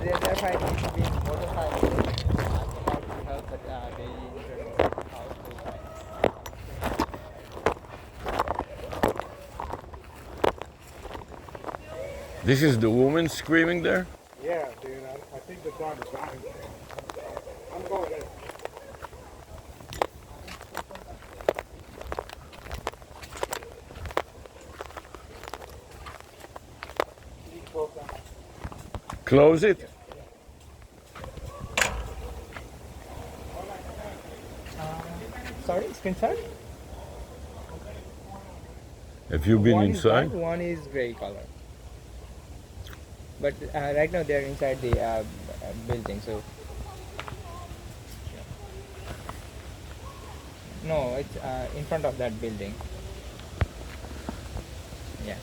they're fighting between motorcycles. I cannot help but they introduce house to fight. This is the woman screaming there? Yeah, dude. I think the dog is dying. I'm going there. Close it? Sorry, screenshot? Have you been one inside? Is black, one is grey color. But right now they're inside the building, so. No, it's in front of that building. Yeah.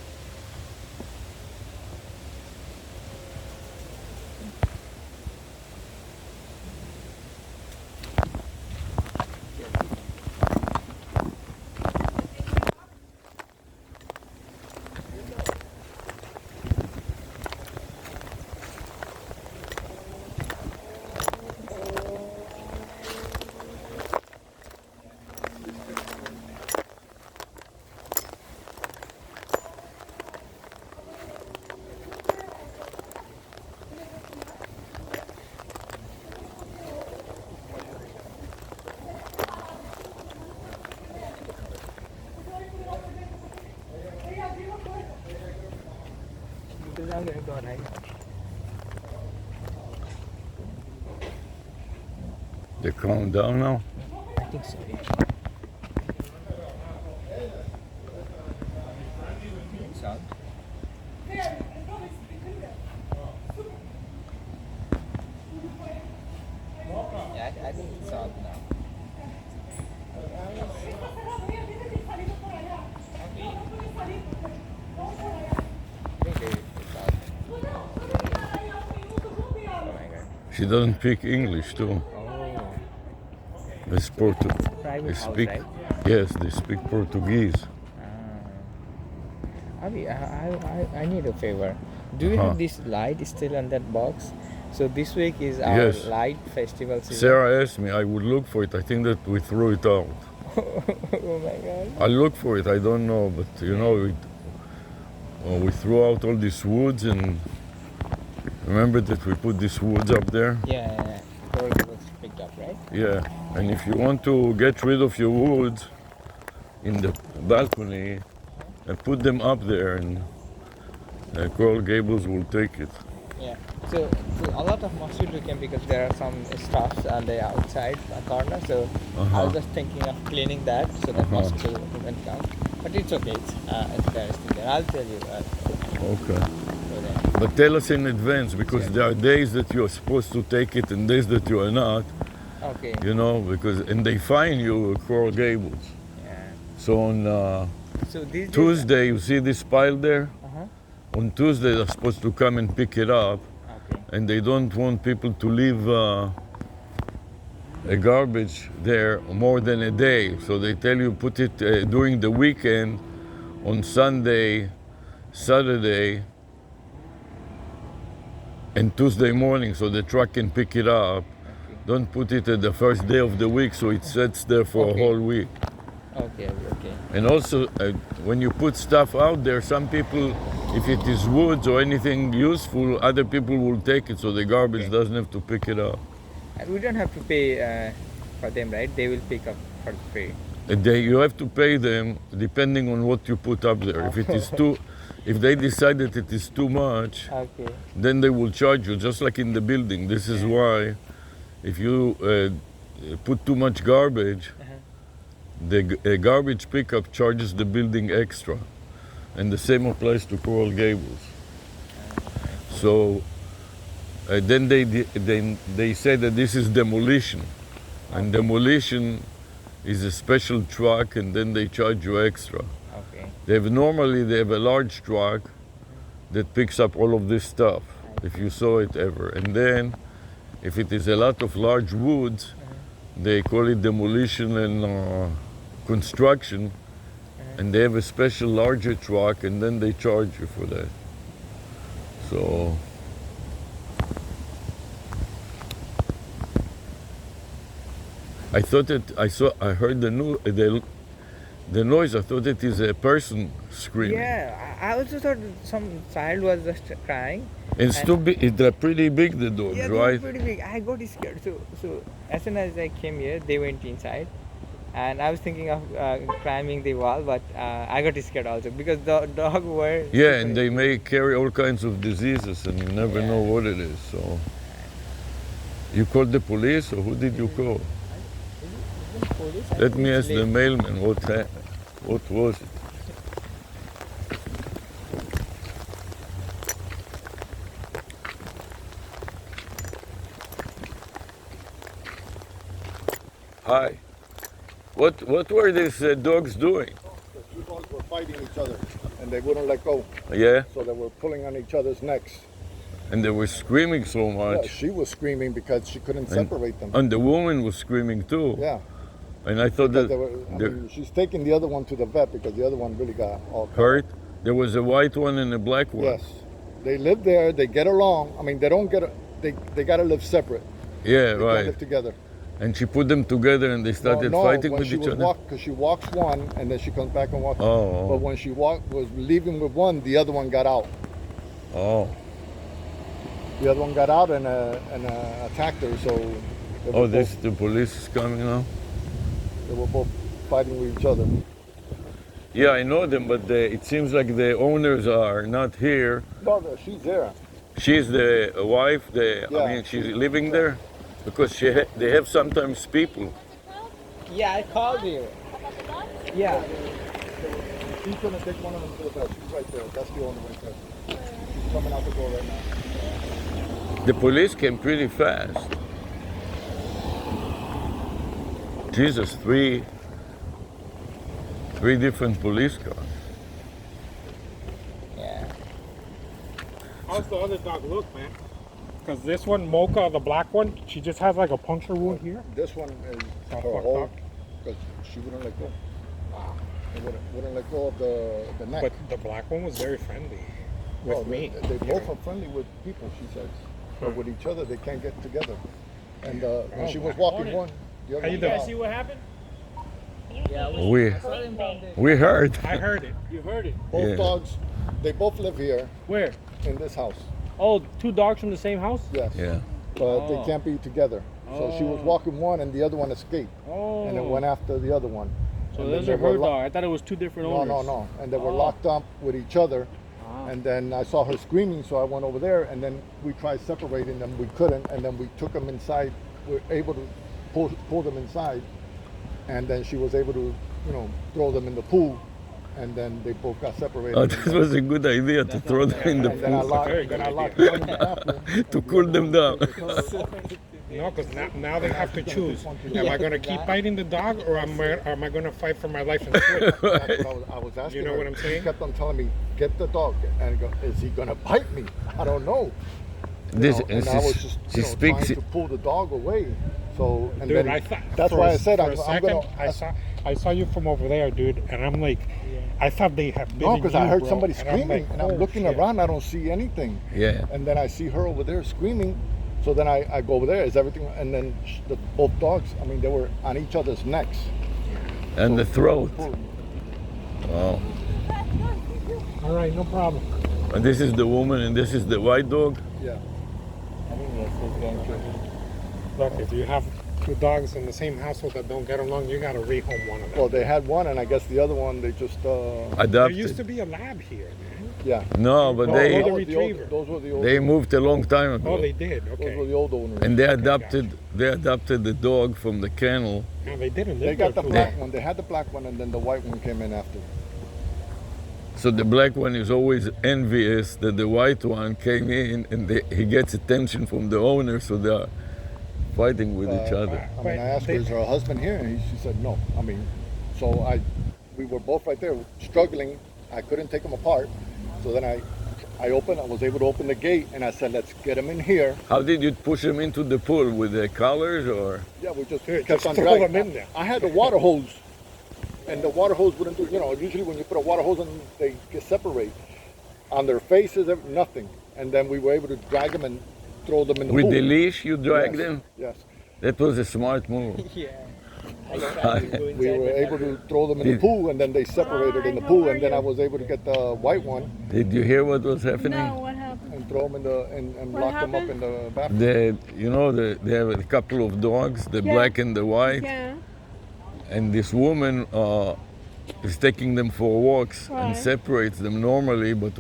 I'm going to go right. They calm down now? I think so, yeah. South. Yeah, I think it's south now. She doesn't speak English too. Oh. They speak, Private they house, speak right? yes, they speak Portuguese. Abi, I need a favor. Do you have this light still on that box? So this week is our Yes. light festival season. Sarah asked me, I would look for it. I think that we threw it out. Oh my god. I look for it, I don't know, but you know, we threw out all these woods and remember that we put these woods up there? Yeah, it was picked up, right? Yeah, and if you want to get rid of your woods in the balcony, put them up there and Coral Gables will take it. Yeah. So a lot of mosquito came because there are some stuffs on the outside corner. So I was just thinking of cleaning that so that mosquito wouldn't come. But it's okay. It's there, still there. I'll tell you. Okay. But tell us in advance because there are days that you are supposed to take it and days that you are not. Okay. You know, and they fine you at Coral Gables. Yeah. So on So these Tuesday, you see this pile there? On Tuesday, they're supposed to come and pick it up. Okay. And they don't want people to leave a garbage there more than a day. So they tell you put it during the weekend, on Sunday, Saturday, and Tuesday morning, so the truck can pick it up. Okay. Don't put it at the first day of the week, so it sits there for a whole week. Okay. And also, when you put stuff out there, some people, if it is woods or anything useful, other people will take it, so the garbage doesn't have to pick it up. And we don't have to pay for them, right? They will pick up for free. You have to pay them depending on what you put up there. If it is if they decide that it is too much, then they will charge you, just like in the building. This is why, if you put too much garbage, the garbage pickup charges the building extra. And the same applies to Coral Gables. So then they say that this is demolition. And demolition is a special truck, and then they charge you extra. Normally they have a large truck that picks up all of this stuff, if you saw it ever. And then, if it is a lot of large woods, they call it demolition and construction, and they have a special larger truck, and then they charge you for that. So I thought I heard the noise. I thought it is a person screaming. Yeah, I also thought some child was just crying. It's too big. They're pretty big, the dogs, Yeah, they right? were pretty big. I got scared. So as soon as I came here, they went inside, and I was thinking of climbing the wall, but I got scared also because the dog were. Yeah, and they may carry all kinds of diseases, and you never know what it is. So, you called the police, or who did you call? Let me ask the mailman what was it. Hi. What were these dogs doing? The two dogs were fighting each other, and they wouldn't let go. Yeah, So they were pulling on each other's necks. and they were screaming so Yeah, much. she was screaming because she couldn't separate them. And the woman was screaming too. Yeah, And I thought because that they were, she's taking the other one to the vet because the other one really got all cut. hurt. There was a white one and a black one. Yes, they live there. They get along. I mean, they don't get. They got to live separate. Yeah, They right. can't live together. And she put them together and they started fighting when with she each was other. because she walks one and then she comes back and walks. Oh. But when she was leaving with one, the other one got out. Oh. The other one got out and attacked her. So they were Oh, the police is coming now? They were both fighting with each other. Yeah, I know them, but it seems like the owners are not here. No, she's there. She's the wife. I Yeah. mean, she's living there because they have sometimes people. Yeah, I called you. Yeah. She's gonna take one of them to the vet. She's right there. That's the owner right there. She's coming out the door right now. The police came pretty fast. Jesus, three different police cars. Yeah. How's the other dog look, man? Because this one, Mocha, the black one, she just has like a puncture wound here. This one is Oh, her fucked whole up. because she wouldn't let go. They wouldn't let go of the neck. But the black one was very friendly with No, me. They both are friendly with people, she says. But with each other, they can't get together. And when she was walking one, the other How you one doing? got See what happened? Yeah. We heard. I heard it. You heard it. both Yeah. dogs, they both live here Where? in this house. Oh, two dogs from the same house? Yes. Yeah. But they can't be together. So she was walking one and the other one escaped. Oh. And then went after the other one. So And those then are they were her lo- dog. I thought it was two different No, owners. no, no. And they were Oh. locked up with each other. Ah. And then I saw her screaming, so I went over there, and then we tried separating them. We couldn't, and then we took them inside. We were able to pull them inside, and then she was able to, throw them in the pool, and then they both got separated. Oh, this was a good idea to throw them in the and then I pool locked, Very then good I locked idea. one in the bathroom. to cool them down. No, because now they have to choose. Am I going to keep biting the dog, or am I going to fight for my life and swim? That's what I was asking. You know her. what I'm saying? She kept on telling me, "Get the dog," and I go, "Is he gonna bite me? I don't know." This, And I was just she trying speaks. to pull the dog away. So and Dude, then I thought that's for why a- I said for I'm a second, gonna. I saw you from over there, dude, and I'm like, I thought they had been. No, because I heard somebody and I'm screaming, like, and I'm oh, looking shit. around. I don't see anything. Yeah. And then I see her over there screaming. So then I go over there. Is everything? And then both dogs. I mean, they were on each other's necks. And the throat. Pulling. Wow. All right, no problem. And this is the woman and this is the white dog. Yeah. I think yes, his grandchildren. Look, if you have two dogs in the same household that don't get along, you got to rehome one of them. Well, they had one, and I guess the other one they just. There Adopted. used to be a lab here, man. Yeah. No, but No, they the that was the old- retriever. those were the old. they moved a long time ago. Oh, they did. Those Okay. were the old owners. And they adopted the dog from the kennel. No, they didn't. They live got the there too black long. one. They had the black one, and then the white one came in after. So the black one is always envious that the white one came in and he gets attention from the owner, so they're fighting with each other. I mean, I asked her, is her husband here? And she said no. I mean, so we were both right there struggling. I couldn't take them apart. So then I was able to open the gate, and I said, let's get them in here. How did you push them into the pool with the collars or? Yeah, we just Here, kept just on throw dragging. them in there. I had the water hose, and the water hose wouldn't do. Usually when you put a water hose on, they get separate. On their faces, nothing. And then we were able to drag them and throw them in the With pool. the leash you drag Yes, them? Yes. That was a smart move. Yeah. We were able to throw them in the pool, and then they separated in the pool, and then I was able to get the white one. Did you hear what was happening? No, what happened? And throw them in the and What lock them up happened? in the bathroom. They have a couple of dogs, the Yeah. black and the white, Yeah. and this woman is taking them for walks and Right. separates them normally, but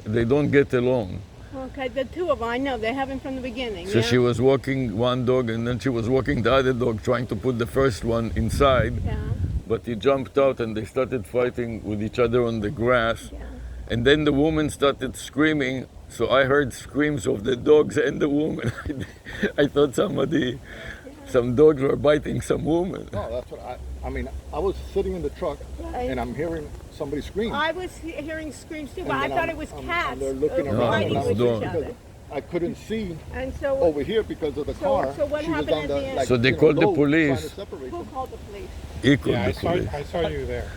they don't get along. Okay, the two of them, I know, they haven't from the beginning. So yeah? she was walking one dog, and then she was walking the other dog, trying to put the first one inside. Yeah, But he jumped out, and they started fighting with each other on the grass. yeah. And then the woman started screaming. So I heard screams of the dogs and the woman. I thought some dogs were biting some woman. No, that's what I mean. I was sitting in the truck, Right. and I'm hearing somebody scream. I was hearing screams too, And but I then thought I'm- it was I'm- cats and they're looking who were around, fighting and I with was each other. I couldn't see And so, over here because of the car. so what She was happened on at the, the end? like, So they you know, called the low, police. trying to separate who them. called the police? Equal Yeah, the police. I saw you there.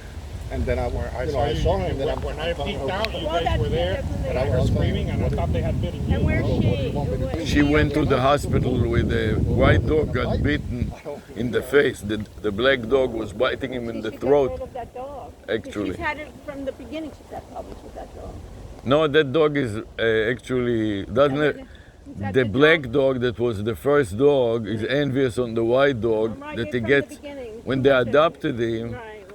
And then I saw him. And then when I peeked out, you Well, guys that's were there, definitely- and I heard screaming, and I thought they had bitten And you. where's she? She went to the hospital with a white dog, got bitten in the face. The black dog was biting him in the She got throat. rid of that dog. Actually. She's had it from the beginning. She's had problems with that dog. No, that dog is actually doesn't. Is that The black dog? dog that was the first dog is envious on the white dog Right, that it's he from the gets. beginning. When they adopted him, Right, right.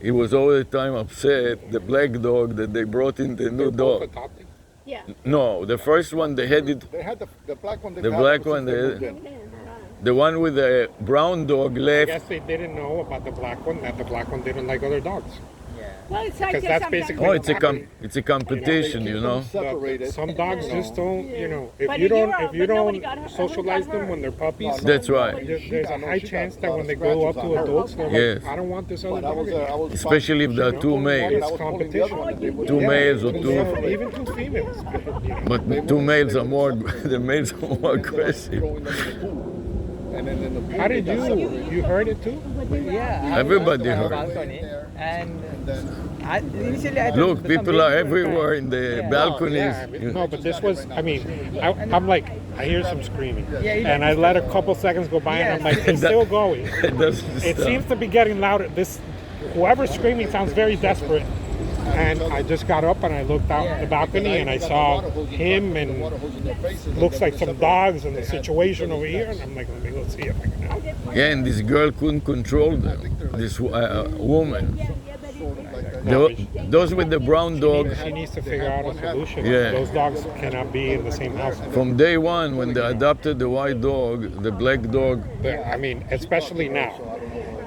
he was all the time upset. The black dog that they brought in the new dog. Adopted. Yeah. No, the first one they had it. They had the black one. The black one, the one with the brown dog I left. guess they didn't know about the black one, that the black one didn't like other dogs. Well, it's like Because just that's sometimes- basically Oh, it's a competition, you know. Separated. Some dogs just don't, you know, if But you if you're don't, out, if you but nobody don't got hurt. socialize Who got them hurt? when they're puppies, That's right. there's a high chance that when they grow up to adults, they're Yes. like, I don't want this other But I dog. was Especially if there are two males. It's competition. Two males or two. Even two females. You know. But two males are more. The males are more aggressive. Throwing them in the pool. And then in the pool, How did they got separated. you heard it too? Yeah. Everybody I was on the heard. balcony, and And then initially I thought Look, some people are babies were everywhere crying. in the Yeah. balconies. Yeah, I mean, no, but this was, I mean, I'm like, I hear some screaming. Yeah, it And I let a couple seconds go by and I'm like, it's still going. It doesn't It stop. seems to be getting louder. Whoever's screaming sounds very desperate. And I just got up and I looked out the balcony and I saw him and looks like some dogs and the situation over here. And I'm like, let me go see if I can help. Yeah, and this girl couldn't control them. This woman. Those with the brown dogs. She needs to figure out a solution. Yeah. Those dogs cannot be in the same house. From day one, when they adopted the white dog, the black dog. I mean, especially now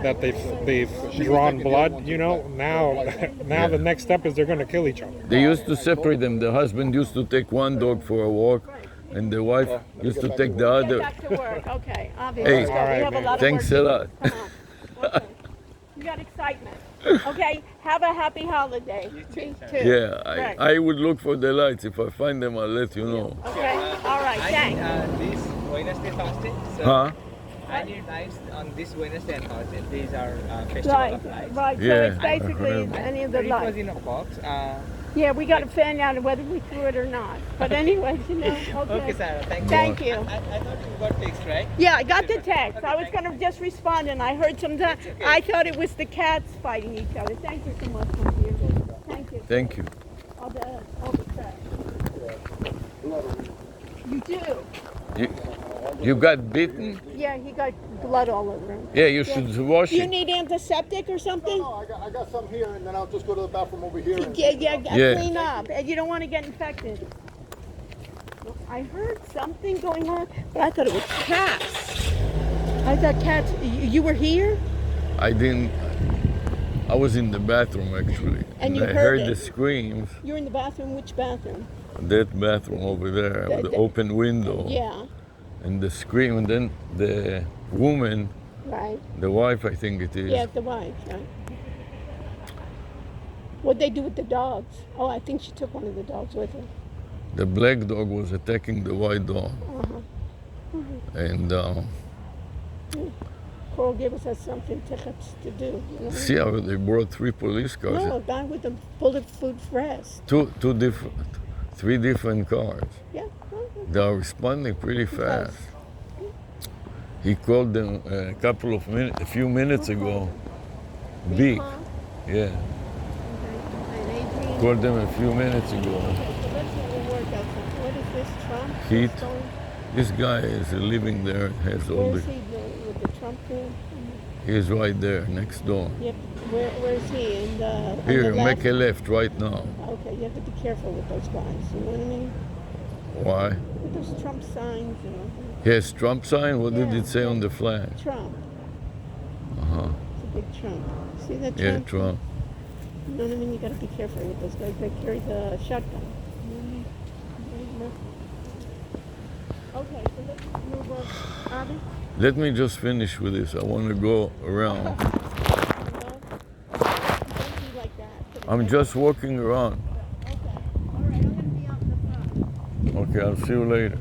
that they've drawn blood, you know, now the next step is they're going to kill each other. They used to separate them. The husband used to take one dog for a walk, and the wife used to take the Get other. back to work. Okay, obviously. Hey, So we have a lot of thanks work a to lot. do. Come on. Okay. You got excitement. Okay, have a happy holiday. Me too. Yeah, Right. I would look for the lights. If I find them, I'll let you know. Okay, all right, I thanks. need this Wednesday, Thursday. So Huh? I need lights on this Wednesday and Thursday. These are festival Right, of lights. right. So Yeah. it's basically any of the It was lights. in a box. Yeah, we got to find out whether we threw it or not. But anyway, you know, okay. Okay, Sarah. Thank you. Thank you. I thought you got fixed, right? Yeah, I got the text. I was going to just respond, and I heard some. I thought it was the cats fighting each other. Thank you so much, my dear. Thank you. Thank you. All the trash. You do. You got bitten? Yeah, he got blood all over him. Yeah, you should wash Do you it. need antiseptic or something? No, I got some here, and then I'll just go to the bathroom over here. And, Yeah. Clean up. And you don't want to get infected. I heard something going on, but I thought it was cats. I thought cats. You were here? I didn't. I was in the bathroom actually. And you I heard heard the it? screams. You were in the bathroom. Which bathroom? That bathroom over there with the The- open window. Yeah. And the scream, and then the woman, Right. the wife, I think it is. Yeah, the wife. Right. What'd they do with the dogs? Oh, I think she took one of the dogs with her. The black dog was attacking the white dog, and Coral gave us something to do. You know? see how they brought 3 police cars. No, a guy with a bulletproof vest. Three different cars. Yeah. They are responding pretty fast. He called them a few minutes ago. B. Huh? Yeah. Okay. And Adrian. Called them a few minutes ago. Okay, so let's work out something. What is this, Trump? Heat. What's going- This guy is living there, has all Where the. is he with the Trump thing? He's right there, next door. Yep. Where is he? In the, on Here, the left? make a left right now. Okay, you have to be careful with those guys. You know what I mean? Why? With those Trump signs, you know. Yes, Trump sign. What did Yeah, it say on the flag? Trump. Uh-huh. It's a big Trump. See that Yeah, Trump? Trump. You know what I mean? You got to be careful with those guys. They carry the shotgun. You know what I mean? Okay, so let's move on. Avi? Let me just finish with this. I want to go around. Don't be like that. I'm just walking around. Okay. All right, I'm going to be out in the front. Okay, I'll see you later.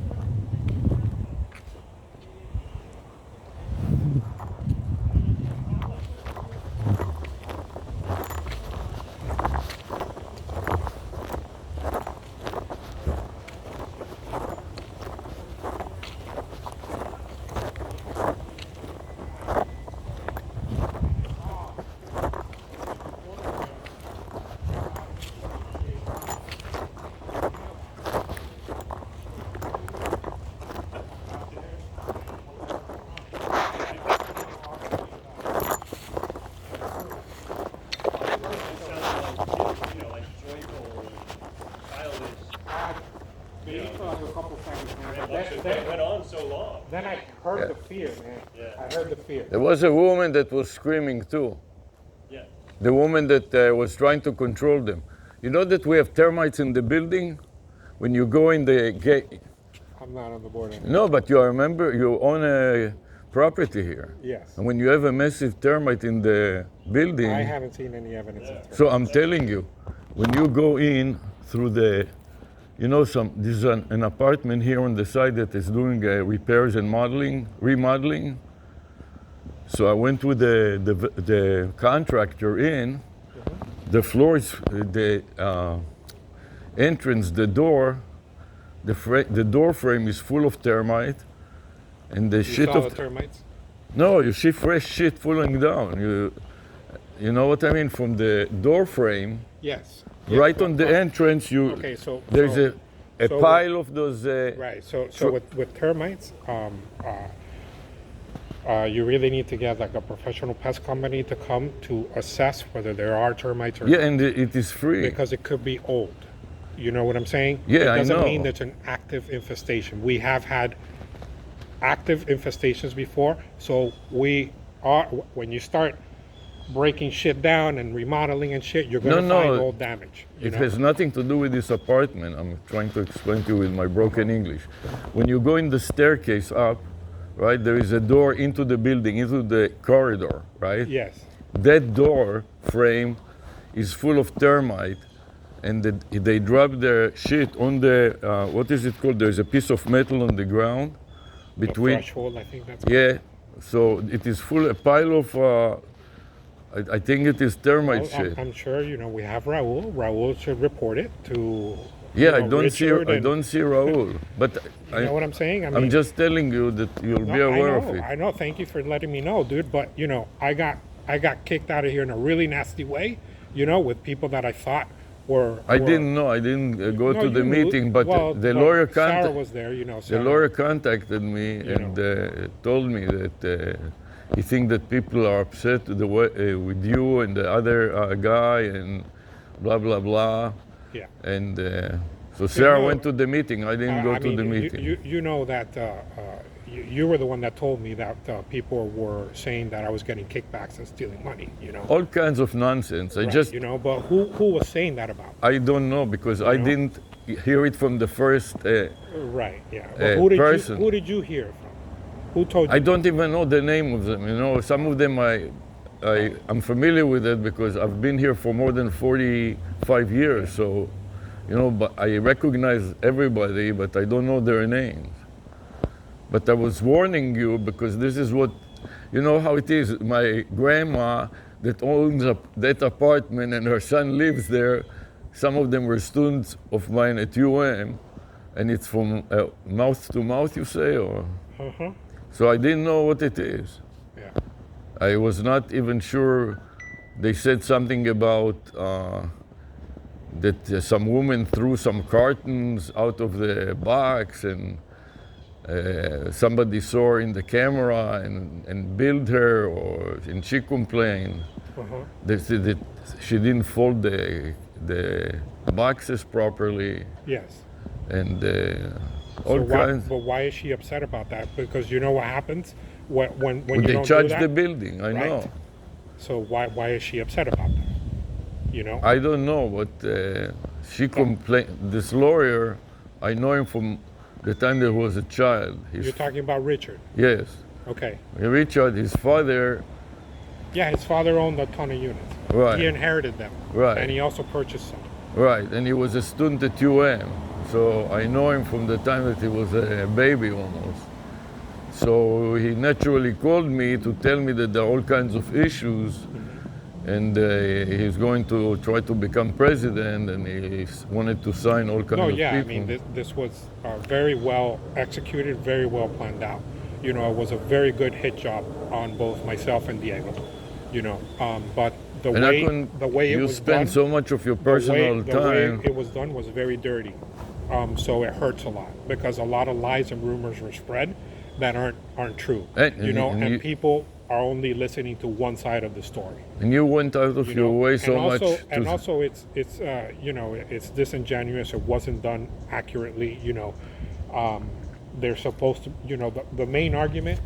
Then, went on so long. then I heard the fear, man. I heard the fear. There was a woman that was screaming too. Yeah. The woman that was trying to control them. You know that we have termites in the building? When you go in the gate. I'm not on the board anymore. No, but you are a member, you own a property here. Yes. And when you have a massive termite in the building, I haven't seen any evidence of so I'm telling you, when you go in through the, you know, there's an apartment here on the side that is doing repairs and remodeling. So I went with the contractor in. The floors, the entrance, the door, the door frame is full of termite, and the You shit saw of the termites? no, you see fresh shit falling down. You know what I mean? From the door frame, Yes. right on the entrance, Okay, so there's so, a so pile of those. right. So with termites, you really need to get like a professional pest company to come to assess whether there are termites or Yeah, not, and it is free. because it could be old. You know what I'm saying? Yeah, it I doesn't know. mean there's an active infestation. We have had active infestations before, so we are. When you start breaking shit down and remodeling and shit, you're gonna find old damage. It has nothing to do with this apartment. I'm trying to explain to you with my broken English. When you go in the staircase up, right, there is a door into the building, into the corridor, right? Yes. That door frame is full of termite, and they drop their shit on the, what is it called? There's a piece of metal on the ground between. The threshold, I think that's. Yeah, so it is full, a pile of, I think it is termite shit. I'm sure, you know, we have Raul. Raul should report it to. Yeah, you know, Richard I and- don't see Raul, but You know what I'm saying? I I'm just telling you that you'll no, be aware I know, of it. I know. Thank you for letting me know, dude. But you know, I got kicked out of here in a really nasty way. You know, with people that I thought were. I didn't know. I didn't go No, to the you knew. meeting, but Well, the well, lawyer Sarah was there. You know, the Sarah. lawyer contacted me and told me that he thinks that people are upset with you and the other guy and blah blah blah. Yeah. And so Sarah no, went to the meeting. I didn't go I to mean, the meeting. You know that you were the one that told me that people were saying that I was getting kickbacks and stealing money. You know. All kinds of nonsense. I Right, just you know, but who was saying that about? I don't know because I know? didn't hear it from the first. Right. Yeah. But who did person. who did you hear from? Who told you? I don't even know the name of them. You know, some of them I'm familiar with it because I've been here for more than 45 years. So, you know, but I recognize everybody, but I don't know their names. But I was warning you because this is what, you know how it is. My grandma that owns that apartment and her son lives there, some of them were students of mine at UM, and it's from mouth to mouth, you say, or? Uh-huh. So I didn't know what it is. Yeah. I was not even sure. They said something about that some woman threw some cartons out of the box, and somebody saw her in the camera and billed her, and she complained. They said that she didn't fold the boxes properly. Yes. And So but why is she upset about that? Because you know what happens when you they don't charge do that? the building. I know. So why is she upset about that? You know. I don't know, but she complained. This lawyer, I know him from the time that he was a child. You're talking about Richard. Yes. Okay. Richard, his father. Yeah, his father owned a ton of units. Right. He inherited them. Right. And he also purchased some. Right, and he was a student at UM. So I know him from the time that he was a baby almost. So he naturally called me to tell me that there are all kinds of issues, and he's going to try to become president, and he wanted to sign all kinds of people. I mean, this was very well executed, very well planned out. You know, it was a very good hit job on both myself and Diego. You know, but the way it you was spend done, so much of your personal the time. way it was done was very dirty. So it hurts a lot because a lot of lies and rumors were spread that aren't true. And people are only listening to one side of the story. And you went out of your way so much. And also, it's it's disingenuous. It wasn't done accurately. You know, they're supposed to. You know, the main argument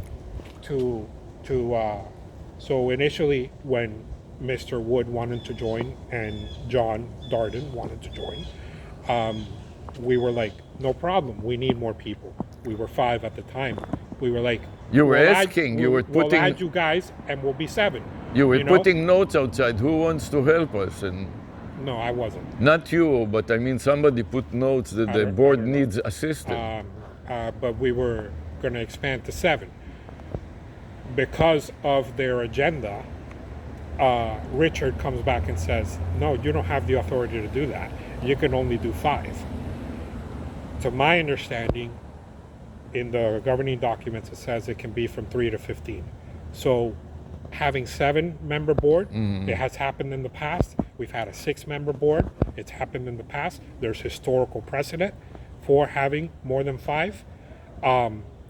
so initially when Mr. Wood wanted to join and John Darden wanted to join, we were like, no problem. We need more people. We were 5 at the time. We were like, you were asking. We'll add you guys, and we'll be 7. You were putting notes outside. Who wants to help us? And no, I wasn't. Not you, but I mean somebody put notes that the board needs assistance. But we were going to expand to 7 because of their agenda. Richard comes back and says, no, you don't have the authority to do that. You can only do 5. To my understanding, in the governing documents, it says it can be from 3 to 15. So having 7-member board, it has happened in the past. We've had a 6-member board. It's happened in the past. There's historical precedent for having more than 5.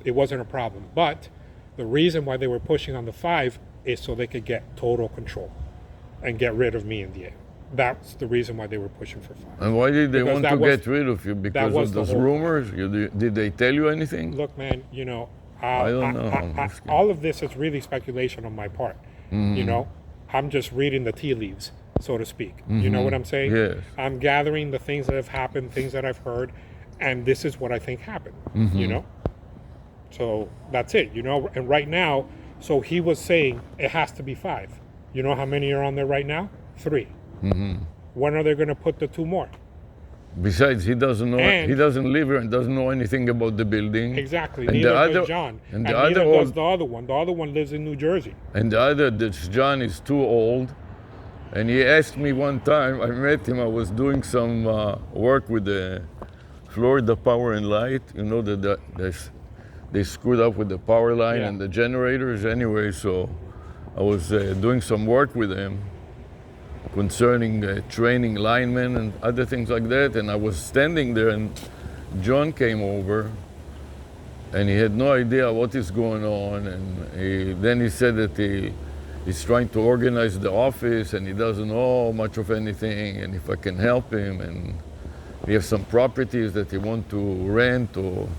It wasn't a problem. But the reason why they were pushing on the 5 is so they could get total control and get rid of me and Diego. That's the reason why they were pushing for 5. And why did they want to get rid of you? Because of those rumors? Did they tell you anything? Look, man, you know, I don't know. All of this is really speculation on my part. You know, I'm just reading the tea leaves, so to speak. You know what I'm saying? Yes. I'm gathering the things that have happened, things that I've heard, and this is what I think happened, you know? So that's it, you know? And right now, so he was saying it has to be 5. You know how many are on there right now? 3. When are they going to put the 2 more? Besides, he doesn't know. He doesn't live here and doesn't know anything about the building. Exactly. And neither does John. And neither does the other one. The other one lives in New Jersey. And the other, this John, is too old. And he asked me one time, I met him, I was doing some work with the Florida Power and Light. You know, they screwed up with the power line and the generators anyway. So I was doing some work with him concerning training linemen and other things like that. And I was standing there and John came over and he had no idea what is going on. And then he said that he's trying to organize the office and he doesn't know much of anything and if I can help him. And he has some properties that he wants to rent or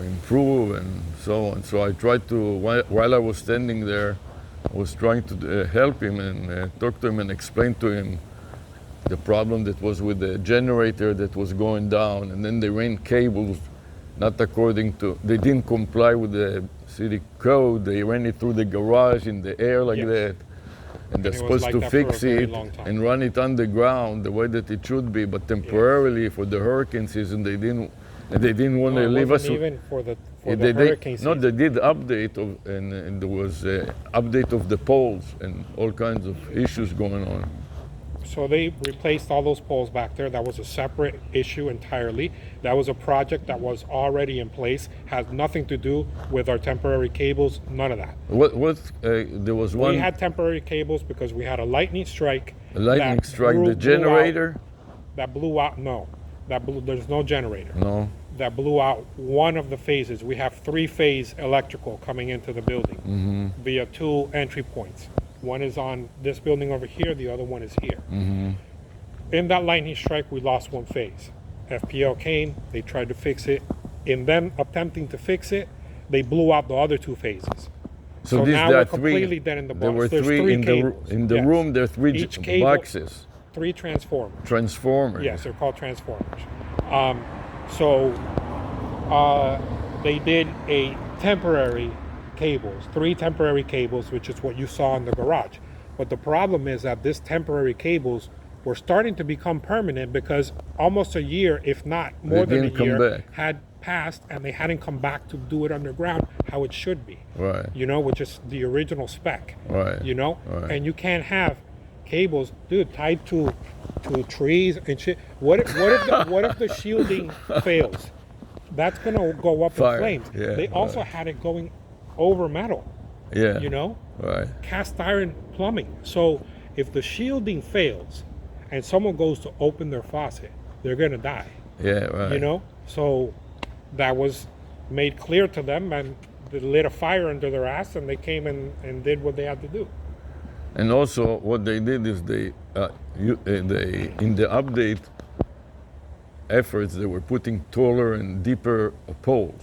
improve and so on. So I tried to, while I was standing there, I was trying to help him and talk to him and explain to him the problem that was with the generator that was going down. And then they ran cables not according to, they didn't comply with the city code. They ran it through the garage in the air like that. And they're supposed to fix it and run it underground the way that it should be. But temporarily for the hurricane season, they didn't want to leave us. Even for the hurricane season. No, they did update and there was update of the poles and all kinds of issues going on. So they replaced all those poles back there. That was a separate issue entirely. That was a project that was already in place. Has nothing to do with our temporary cables. None of that. There was one. We had temporary cables because we had a lightning strike. A lightning strike. The generator. That blew out. No, there's no generator. No. That blew out one of the phases. We have 3-phase electrical coming into the building via 2 entry points. One is on this building over here, the other one is here. In that lightning strike, we lost 1 phase. FPL came, they tried to fix it. In them attempting to fix it, they blew out the other 2 phases. So now we're completely dead in the box. There were There's 3 cables. in the room. There are 3 Each cable, boxes. 3 transformers. Transformers. Yes, they're called transformers. They did a temporary cables, 3 temporary cables, which is what you saw in the garage. But the problem is that this temporary cables were starting to become permanent because almost a year, if not more than a year, had passed and they hadn't come back to do it underground how it should be. Right. You know, which is the original spec. Right. You know? Right. And you can't have cables, dude, tied to trees and shit. What if the shielding fails? That's gonna go up in flames. Yeah, they also had it going over metal. Yeah. You know? Right. Cast iron plumbing. So if the shielding fails and someone goes to open their faucet, they're gonna die. Yeah, right. You know? So that was made clear to them, and they lit a fire under their ass, and they came and did what they had to do. And also, what they did is they in the update efforts, they were putting taller and deeper poles,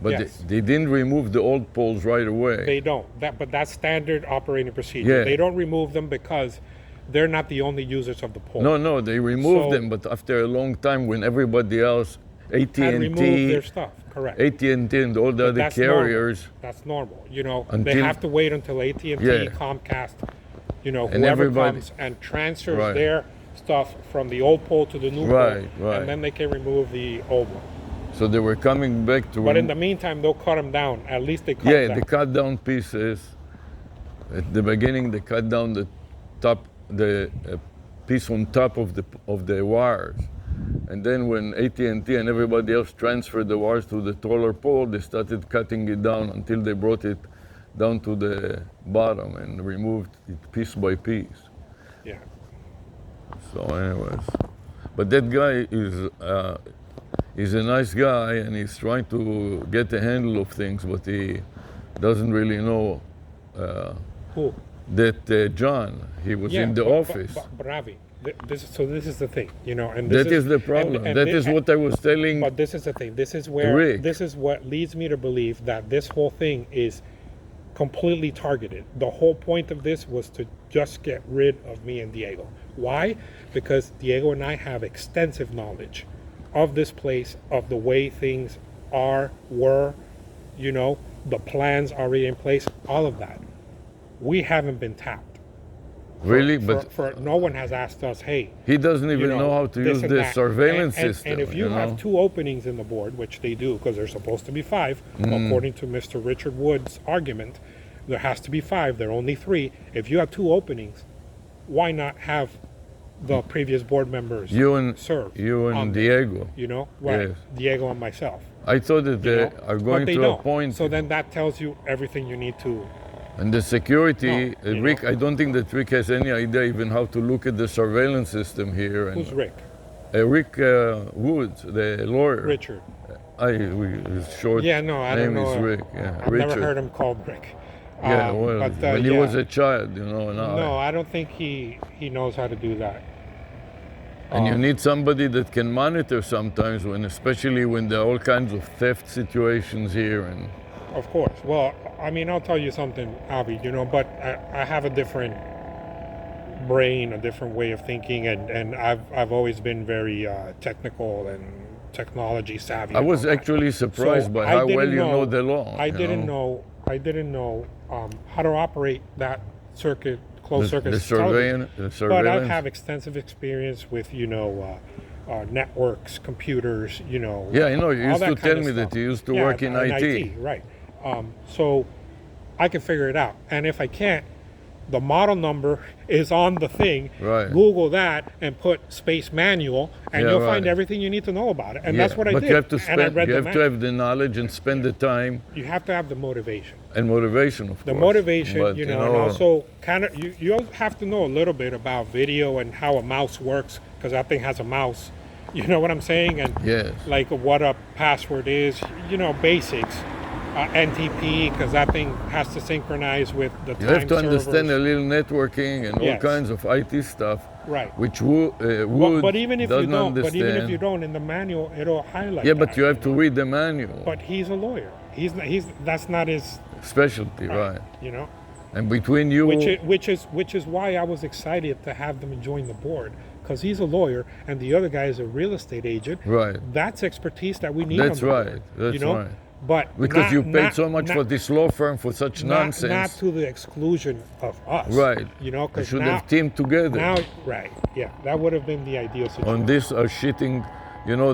but Yes. they didn't remove the old poles right away. They don't. But that's standard operating procedure. Yeah. They don't remove them because they're not the only users of the pole. No, they removed So- them, but after a long time, when everybody else, Had removed their AT&T, stuff. Correct. AT&T, and all the But other that's carriers, normal. That's normal. You know, they Until- have to wait until AT&T, Yeah. Comcast, you know, And whoever everybody- comes and transfers Right. their stuff from the old pole to the new Right, pole, right. and then they can remove the old one. so they were coming back to. But in the meantime, they'll cut them down. At least they cut Yeah, them. they cut down pieces. At the beginning, they cut down the piece on top of the wires, and then when AT&T and everybody else transferred the wires to the taller pole, they started cutting it down until they brought it down to the bottom and removed it piece by piece. Yeah. So, anyways, but that guy is a nice guy, and he's trying to get a handle of things, but he doesn't really know Who? that John, he was in the office. But Ravi, this is the thing, you know, and this That is the problem. and That thi- is what I was telling. But this is the thing. This is where Rick. this is what leads me to believe that this whole thing is completely targeted. The whole point of this was to just get rid of me and Diego. Why? Because Diego and I have extensive knowledge of this place, of the way things were, you know, the plans already in place, all of that. We haven't been tapped. Really? For But no one has asked us, hey, he doesn't you even know how to this use and the that. surveillance And system. if you have 2 openings in the board, which they do because there's supposed to be 5, according to Mr. Richard Wood's argument, there has to be 5. There are only 3. If you have 2 openings, why not have the previous board members serve? You on and there, Diego. You know, right? Yes. Diego and myself. I thought that You they know? are But going they to don't. appoint. So then that tells you everything you need to. And the security, No, you Rick, know. I don't think that Rick has any idea even how to look at the surveillance system here. And Who's Rick? Rick Woods, the lawyer. Richard. His short Yeah, no, I name don't know. is Rick. Yeah, I've Richard. never heard him called Rick. Yeah, well, but, when he was yeah. a child, you know. Now No, I don't think he knows how to do that. And you need somebody that can monitor sometimes, especially when there are all kinds of theft situations here. And Of course. Well, I mean, I'll tell you something, Avi, you know, but I have a different brain, a different way of thinking, and I've always been very technical and technology savvy. I was and all that. actually surprised So by I how well didn't you know the law. I didn't know how to operate that circuit, closed circuit. the television. surveillance. But I have extensive experience with, networks, computers, Yeah, I know. You all used to that tell kind me of that stuff. you used to Yeah, work in IT. Right. So I can figure it out. And if I can't, The model number is on the thing. Right. Google that and put space manual, and Yeah, you'll right. find everything you need to know about it. And Yeah, that's what I but did. you have to and I spend, read you the have to have the knowledge and spend the time You have to have the motivation. and motivation, of The course. motivation, But, and also kind of you have to know a little bit about video and how a mouse works, because that thing has a mouse. You know what I'm saying? And Yes. like what a password is, basics. NTP, because that thing has to synchronize with the time You have to understand a servers. little networking and all Yes. kinds of IT stuff, Right. which Wood But even if you doesn't don't, understand. in the manual it'll highlight. Yeah, but that, you have to read the manual. But he's a lawyer. That's not his Specialty, right? You know, And between you, which is why I was excited to have them join the board, because he's a lawyer and the other guy is a real estate agent. right? That's expertise that we need. That's on the right. board, That's right. But Because you paid not- so much not- for this law firm for such not nonsense. to the exclusion of us. Right. You know, They because should now, have teamed together. now, right, yeah, that would have been the ideal situation. On this are shitting,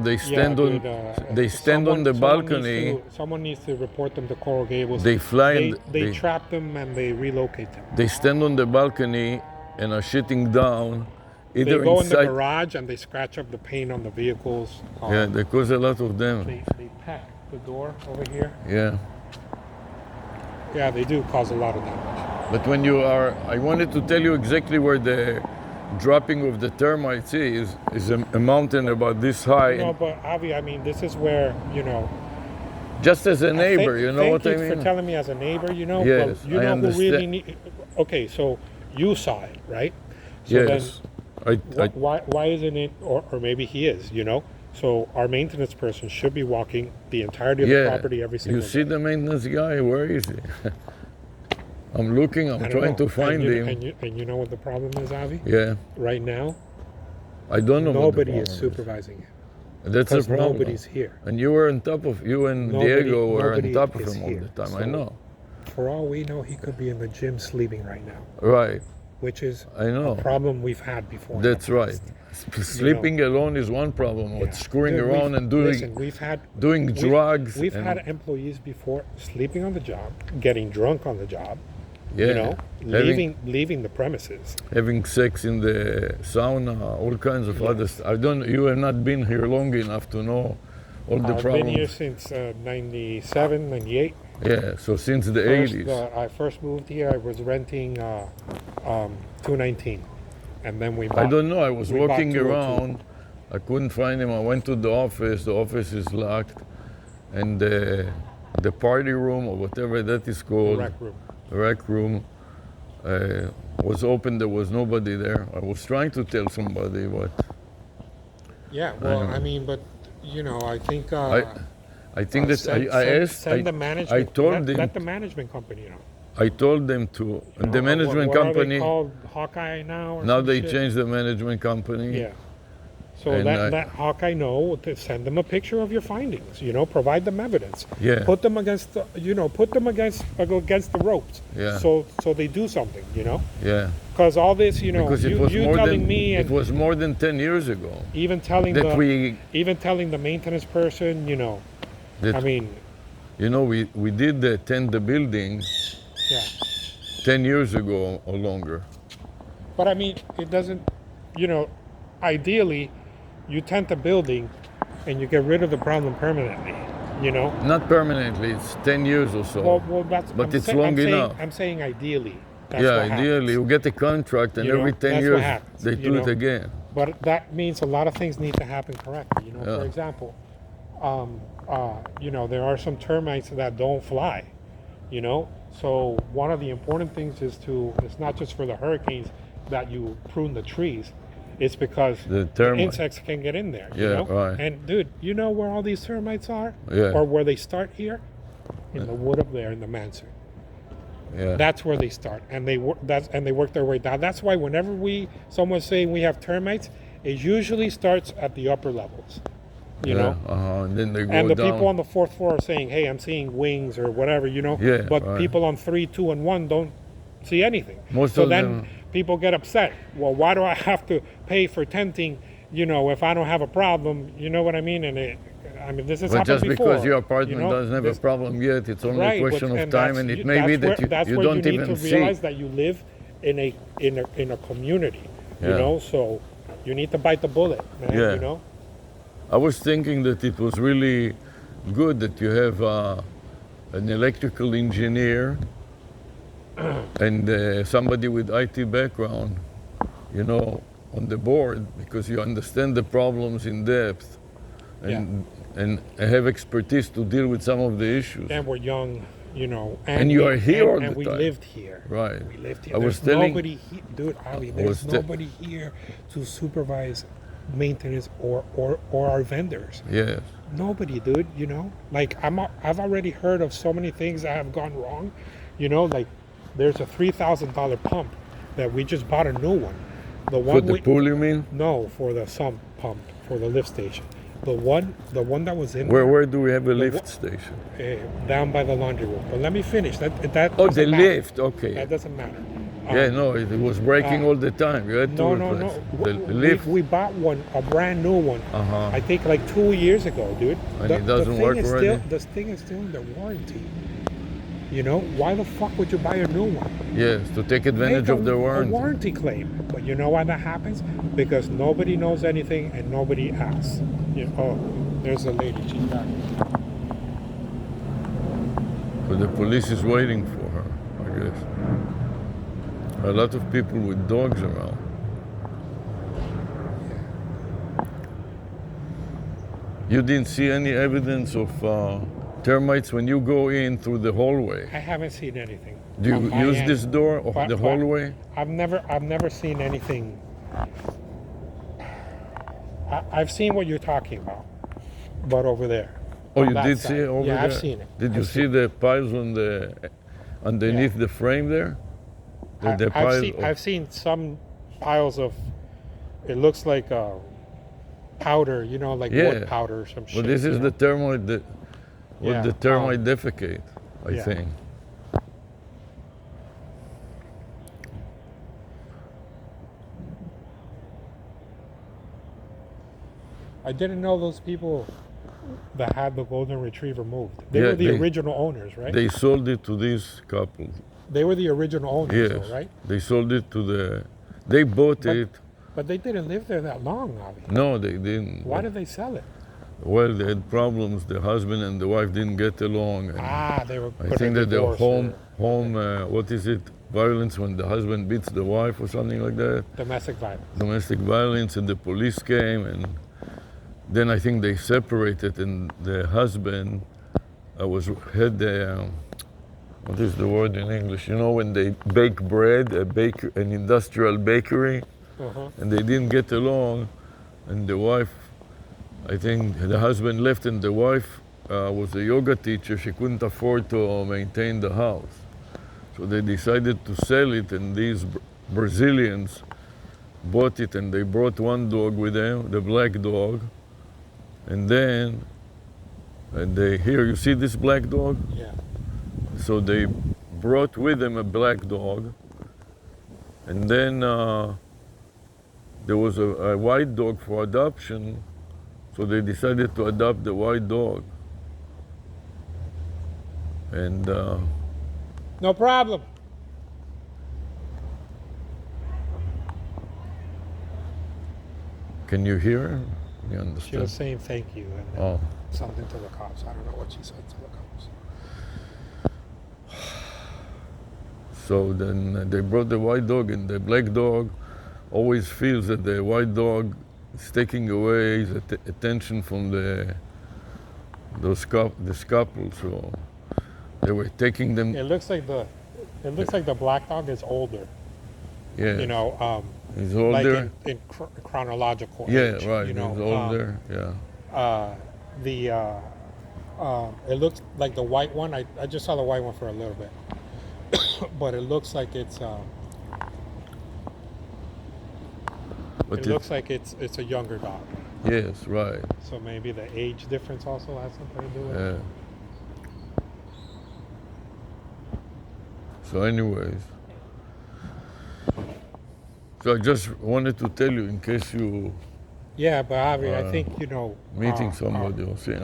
they stand on, dude, they stand on the balcony. Someone needs to report them to Coral Gables. They fly and They trap them and they relocate them. They stand on the balcony and are shitting down. They Either go in the inside, garage and they scratch up the paint on the vehicles. yeah, there cause a lot of them. They pack the door over here. Yeah, Yeah, they do cause a lot of damage. but when you are, I wanted to tell you exactly where the dropping of the termites is a mountain about this high. No, but Avi, I mean, this is where, Just as a neighbor, you know what I Thank you for mean? telling me as a neighbor, Yes, but you I know who really understand. need. Okay, so you saw it, right? So Yes, then why isn't it, or maybe he is, So our maintenance person should be walking the entirety of the yeah. property every single You see day. the maintenance guy? Where is he? I'm looking. I'm I don't trying know. to find him. And you know what the problem is, Avi? Yeah, Right now, I don't know. nobody what is the problem is. supervising it. That's the Because problem. nobody's here. And you were on top of you and Diego were on nobody top of is him all here. the time. So- I know. For all we know, he could be in the gym sleeping right now, Right. which is I know. a problem we've had before. in the That's right. past. Sleeping alone is one problem. But Yeah. screwing Dude, around and doing Listen, doing drugs. We've and- had employees before sleeping on the job, getting drunk on the job, yeah, leaving the premises. having sex in the sauna, all kinds of other stuff. You have not been here long enough to know all the I've problems. been here since 97, 98. Yeah, so since the First, 80s. I first moved here, I was renting 219. And then we bought, I don't know. I was we bought walking 202. around. I couldn't find him. I went to the office. The office is locked, and the party room or whatever that is called, Rec room. the rec room, was open. There was nobody there. I was trying to tell somebody, but Yeah, well, know. I mean, but, I think... I think that I asked. Send the management. I told let them. the management company know. I told them to. And the management what Are company. they called Hawkeye now? Or Now some they shit? changed the management company. Yeah. So And let Hawkeye know to send them a picture of your findings. Provide them evidence. Yeah. Put them against the ropes. Yeah. So they do something. Yeah. Because all this, Because it was you more telling than me, it and was more than 10 years ago even telling that we even telling the maintenance person, that I mean, we did attend the building yeah. 10 years ago or longer. But I mean, it doesn't, ideally, you tent the building and you get rid of the problem permanently, Not permanently, it's 10 years or so. Well, that's. But it's I'm long saying, enough. I'm saying ideally. That's Yeah, what ideally, happens. you get a contract and every 10 that's what years happens, they do it again. But that means a lot of things need to happen correctly. Yeah. For example, there are some termites that don't fly. So one of the important things is it's not just for the hurricanes that you prune the trees. It's because The termite. insects can get in there. Yeah, right. And dude, you know where all these termites are? Yeah. Or where they start here? In the wood up there in the mansard. Yeah. That's where they start, and they work. They work their way down. That's why whenever someone's saying we have termites, it usually starts at the upper levels. You know. And then they go And the down. people on the fourth floor are saying, "Hey, I'm seeing wings or whatever," Yeah, But right. people on 3, 2, and 1 don't see anything. Most so of then them- people get upset. Well, why do I have to pay for tenting? If I don't have a problem, you know what I mean? And this has But happened just before. because your apartment doesn't have This- a problem yet, it's only Right, a question but- of and time, that's- and it may be that's that where you don't you even need to see. realize that you live in a community, you Yeah. know. So you need to bite the bullet, man. Yeah. You know. I was thinking that it was really good that you have an electrical engineer and somebody with IT background, you know, on the board, because you understand the problems in depth and have expertise to deal with some of the issues. And we're young, you know. And you are here all and the we time. lived here. Right. We lived here. I was There's telling- nobody here, dude. Avi, was there's te- nobody here to supervise maintenance or our vendors. Yes. Nobody, dude. You know, like I've already heard of so many things that have gone wrong. You know, like there's a $3,000 pump that we just bought a new one. The For one the pool, you mean? No, for the sump pump for the lift station. The one that was in Where do we have a lift station? down by the laundry room. But let me finish. That Oh, doesn't the matter. lift. Okay. That doesn't matter. Yeah, no, it was breaking all the time. You had to No. replace the lift. We bought one, a brand new one. Uh-huh. I think like 2 years ago, dude. And it doesn't thing work is already? This thing is still under warranty. You know, why the fuck would you buy a new one? Yes, to take advantage Make of the a warranty. warranty claim. But you know why that happens? Because nobody knows anything and nobody asks. Oh, there's a lady. She's back. But the police is waiting for her, I guess. A lot of people with dogs around. You didn't see any evidence of termites when you go in through the hallway. I haven't seen anything. Do you on my use end. this door of But- the but hallway? I've never seen anything. I've seen what you're talking about, but over there. Oh, on you that did side. see it over yeah, there? I've seen it. Did you I've see seen the piles on underneath the frame there? The pile of- I've seen some piles of. It looks like powder, you know, like Yeah. wood powder or some shit. Well, this is you the know? termite that, what Yeah, the termite defecate, I yeah. think. I didn't know those people that had the golden retriever moved. They Yeah, were the they- original owners, right? They sold it to this couple. They were the original owners, Yes, though, right? they sold it to the. They bought But- it. But they didn't live there that long, Avi. No, they didn't. Why did they sell it? Well, they had problems. The husband and the wife didn't get along. And They were. I put think a that the divorce home, or what is it? Violence when the husband beats the wife or something like that. domestic violence. Domestic violence, and the police came, and then I think they separated, and the husband had the. What is the word in English? You know, when they bake bread, an industrial bakery, and they didn't get along, and the wife, I think the husband left, and the wife was a yoga teacher. She couldn't afford to maintain the house, so they decided to sell it, and these Brazilians bought it, and they brought one dog with them, the black dog, and then here you see this black dog. Yeah. So they brought with them a black dog, and then there was a white dog for adoption, so they decided to adopt the white dog. And No problem. can you hear her? You She understand? was saying thank you and then Oh, something to the cops. I don't know what she said to the cops. so then they brought the white dog, and the black dog always feels that the white dog is taking away his attention from the couple. So they were taking them. It looks like the black dog is older. Yeah, You know, he's like older. in chronological Yeah, age. right. You know, he's older. it looks like the white one. I just saw the white one for a little bit, but it looks like it's. But It looks like it's a younger dog. yes, right. So maybe the age difference also has something to do with it. Yeah. So, anyways, so I just wanted to tell you in case you Yeah, but Avi, I think you know. meeting somebody or saying.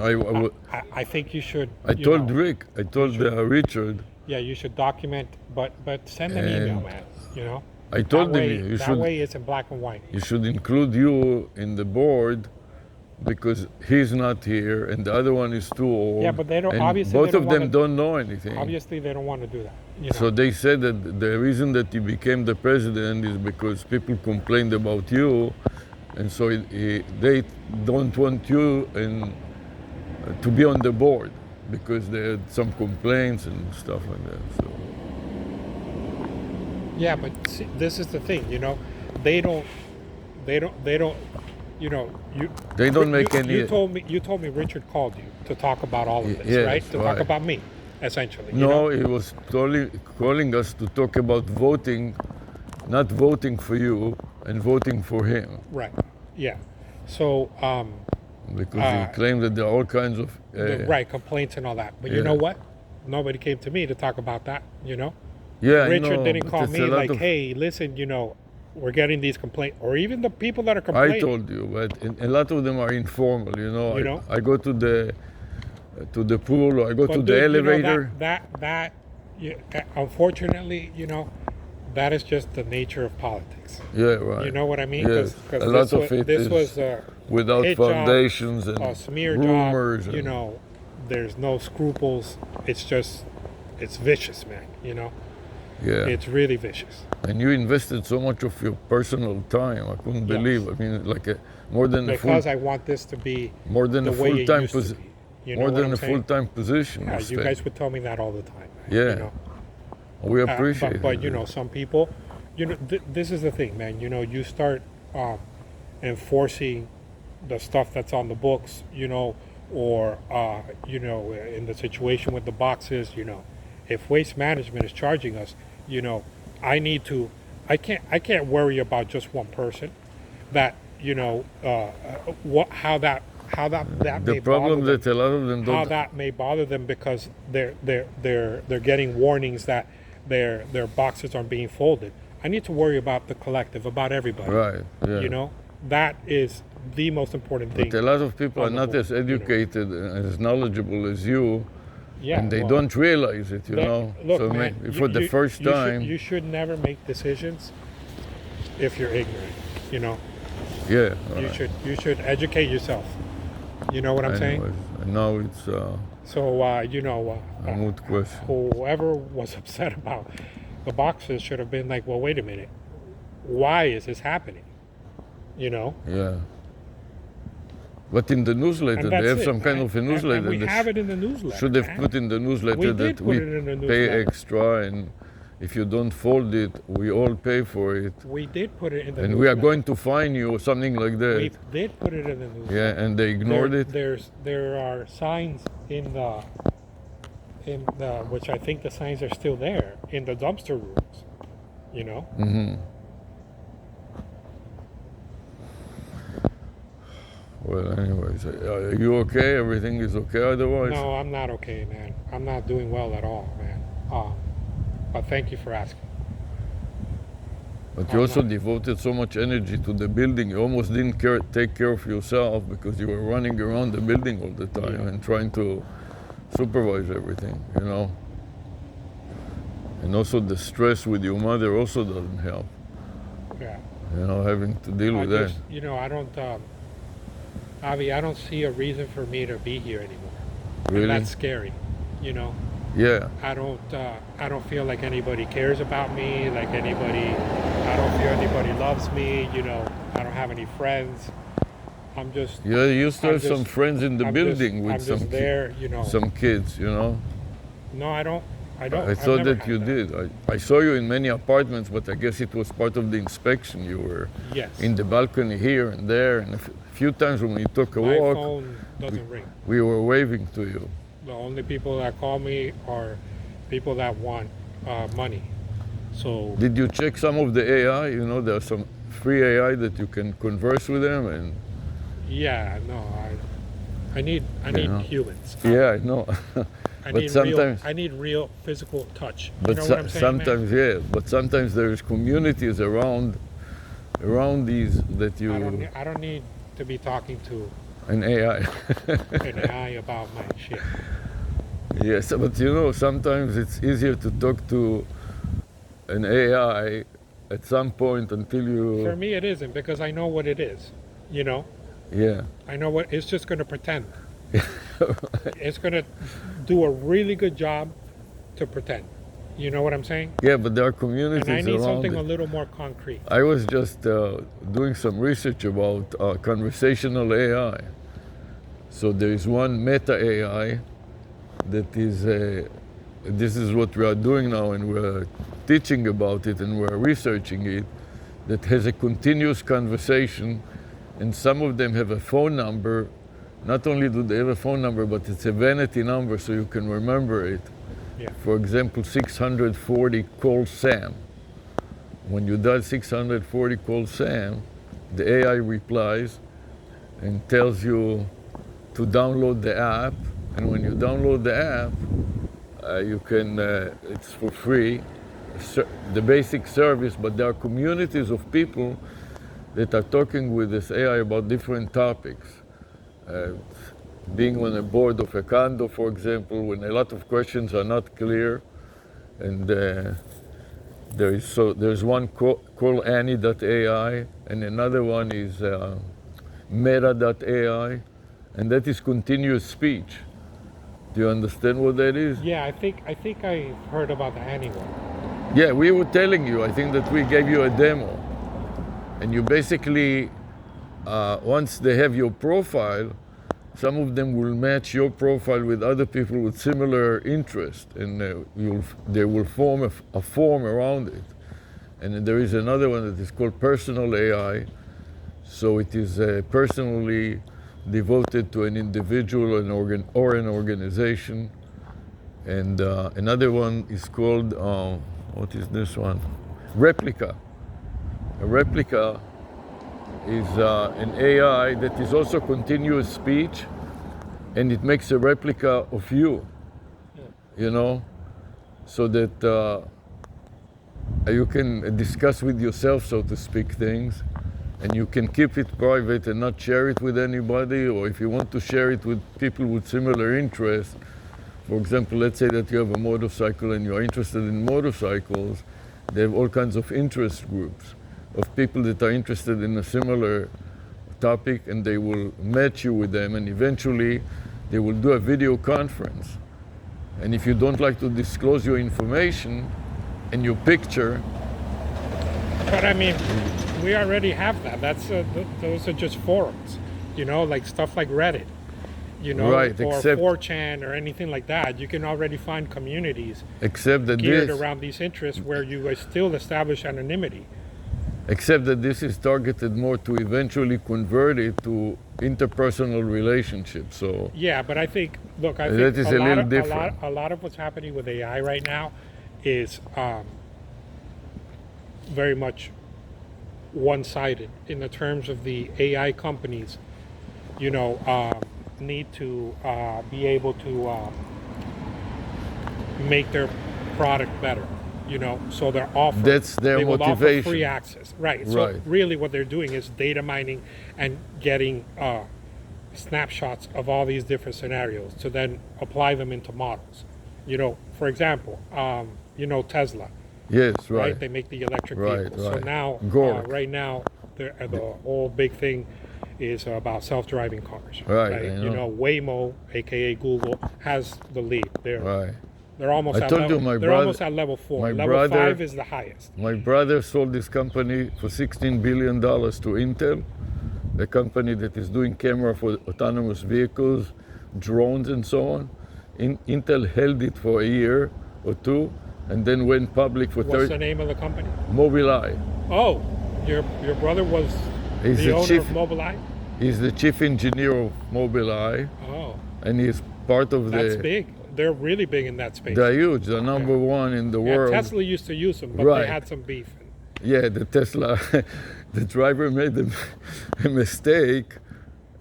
I think you should. I you told know, Rick. I told Richard. Yeah, you should document, but send an email, And- man. You know. I told that him that way it's in black and white. you should include you in the board because he's not here and the other one is too old. Yeah, but they don't. And Obviously, both they don't of them wanna, don't know anything. Obviously, they don't want to do that. You know? So they said that the reason that he became the president is because people complained about you, and so they don't want you to be on the board because they had some complaints and stuff like that. So. Yeah, but see, this is the thing. You know, they don't. You know, They don't make any. You told me Richard called you to talk about all of this, Yes, right? To talk right. about me, essentially. No, You know? he was calling us to talk about voting, not voting for you and voting for him. Right. Yeah. So. Because he claimed that there are all kinds of. Right, complaints and all that. But you know what? Nobody came to me to talk about that. You know. Yeah, Richard I know, didn't but call it's me a lot like, of- hey, listen, you know, we're getting these complaints, or even the people that are I complaining. told you, but a lot of them are informal. You know, You know? I go to the pool, or I go But to dude, the you know, elevator. Unfortunately, you know, that is just the nature of politics. Yeah, right. You know what I mean? Yes, Because a lot of it this is was without hit job, foundations and a smear rumors. job. You and- know, there's no scruples. It's just, it's vicious, man. You know, Yeah. it's really vicious. And you invested so much of your personal time. I couldn't believe. I mean, like more than Because I want this to be more than the a way it full-time used to position. be. You know More what than I'm a saying? full-time position. Yeah, you you spent. guys would tell me that all the time. Man, Yeah. You know? We appreciate it. But you know, some people, you know, this is the thing, man. You know, you start enforcing the stuff that's on the books, you know, or you know, in the situation with the boxes, you know, if Waste Management is charging us, you know, I can't worry about just one person. That you know, how that The may problem bother that a lot of them how don't. that may bother them because they're getting warnings that their boxes aren't being folded. I need to worry about the collective, about everybody. Right. Yeah. You know, that is the most important thing. But a lot of people are on the not board, as you know. educated and as knowledgeable as you, Yeah, and they well, don't realize it. You that- know. Look, So man, for the first time. you should never make decisions if you're ignorant. You know, Yeah. Right. you should educate yourself. You know what I'm saying? Anyways, and now it's So you know, a moot question. whoever was upset about the boxes should have been like, well, wait a minute, why is this happening? You know? Yeah. But in the newsletter, And they that's have it, some kind man. of a newsletter. And we They have it in the newsletter. should have man. put in the newsletter We that did put we it in the pay newsletter. extra, and if you don't fold it, we all pay for it. We did put it in the And newsletter. we are going to fine you or something like that. We did put it in the newsletter. Yeah, and they ignored it. There are signs in the which I think the signs are still there in the dumpster rooms. You know? Mm-hmm. Well, anyways, are you okay? Everything is okay otherwise? No, I'm not okay, man. I'm not doing well at all, man. But thank you for asking. But you also devoted so much energy to the building. You almost didn't take care of yourself because you were running around the building all the time and trying to supervise everything, you know? And also the stress with your mother also doesn't help, Yeah. you know, having to deal with that. You know, I don't, Avi, I don't see a reason for me to be here anymore. Really? And that's scary, you know? Yeah. I don't feel like anybody cares about me, I don't feel anybody loves me, you know, I don't have any friends. I'm just, Yeah, you used to I'm have some just- friends in the I'm building just, with I'm some just there, you know. some kids, you know? No, I don't. I I've thought never that you had did. I saw you in many apartments, but I guess it was part of the inspection. You were Yes. in the balcony here and there, and a few times when we took a My walk, phone doesn't ring. we were waving to you. The only people that call me are people that want money. So Did you check some of the AI? You know, there's some free AI that you can converse with them, and yeah, no, I need know. humans. yeah, I know. I but need sometimes- I need real physical touch. You But know what I'm saying, man? sometimes, yeah. But sometimes there's communities around these that you I don't need to be talking to an AI. an AI about my shit. Yes, but you know, sometimes it's easier to talk to an AI at some point until you... For me, it isn't, because I know what it is, you know? Yeah. I know what, it's just going to pretend. It's going to do a really good job to pretend. You know what I'm saying? Yeah, but there are communities And I need around something it. a little more concrete. I was just doing some research about conversational AI. So there is one meta AI that is, this is what we are doing now, and we're teaching about it and we're researching it, that has a continuous conversation, and some of them have a phone number. Not only do they have a phone number, but it's a vanity number so you can remember it. Yeah. For example, 640 call Sam. When you dial 640 call Sam, the AI replies and tells you to download the app. And when you download the app, you can, it's for free, the basic service, but there are communities of people that are talking with this AI about different topics. Being on a board of a condo, for example, when a lot of questions are not clear, and there's one called Annie.ai, and another one is Meta.ai, and that is continuous speech. Do you understand what that is? Yeah, I think I heard about the Annie one. Yeah, we were telling you. I think that we gave you a demo, and you basically, once they have your profile, some of them will match your profile with other people with similar interest, and they will form a form around it. And then there is another one that is called personal AI. So it is personally devoted to an individual or an organization. And another one is called, what is this one? Replica. A replica is an AI that is also continuous speech, and it makes a replica of you, you know, so that you can discuss with yourself, so to speak, things, and you can keep it private and not share it with anybody, or if you want to share it with people with similar interests. For example, let's say that you have a motorcycle and you're interested in motorcycles. They have all kinds of interest groups of people that are interested in a similar topic, and they will match you with them, and eventually they will do a video conference. And if you don't like to disclose your information and your picture... But I mean, we already have that. Those are just forums, you know, like stuff like Reddit, you know, right, or except, 4chan or anything like that. You can already find communities except that geared around these interests where you still establish anonymity. Except that this is targeted more to eventually convert it to interpersonal relationships. So yeah, but I think, look, I that think is a little different. A lot of what's happening with AI right now is very much one-sided in the terms of the AI companies, you know, need to be able to make their product better. You know, so they're offering. That's their they will motivation. Offer free access, right? So really, what they're doing is data mining and getting snapshots of all these different scenarios to then apply them into models. You know, for example, you know Tesla. Yes, right. They make the electric vehicles. So now, right now, the whole big thing is about self-driving cars. Right. You know, Waymo, aka Google, has the lead. They're almost I at told level, you my they're brother, almost at level 4. Level brother, 5 is the highest. My brother sold this company for $16 billion to Intel, a company that is doing camera for autonomous vehicles, drones and so on. Intel held it for a year or two and then went public for What's the name of the company? Mobileye. Oh, your brother was the owner of Mobileye? He's the chief engineer of Mobileye. Oh. And he's part of That's big. They're really big in that space. They're huge. They're number one in the world. Tesla used to use them, but they had some beef. Yeah, the Tesla, the driver made a mistake,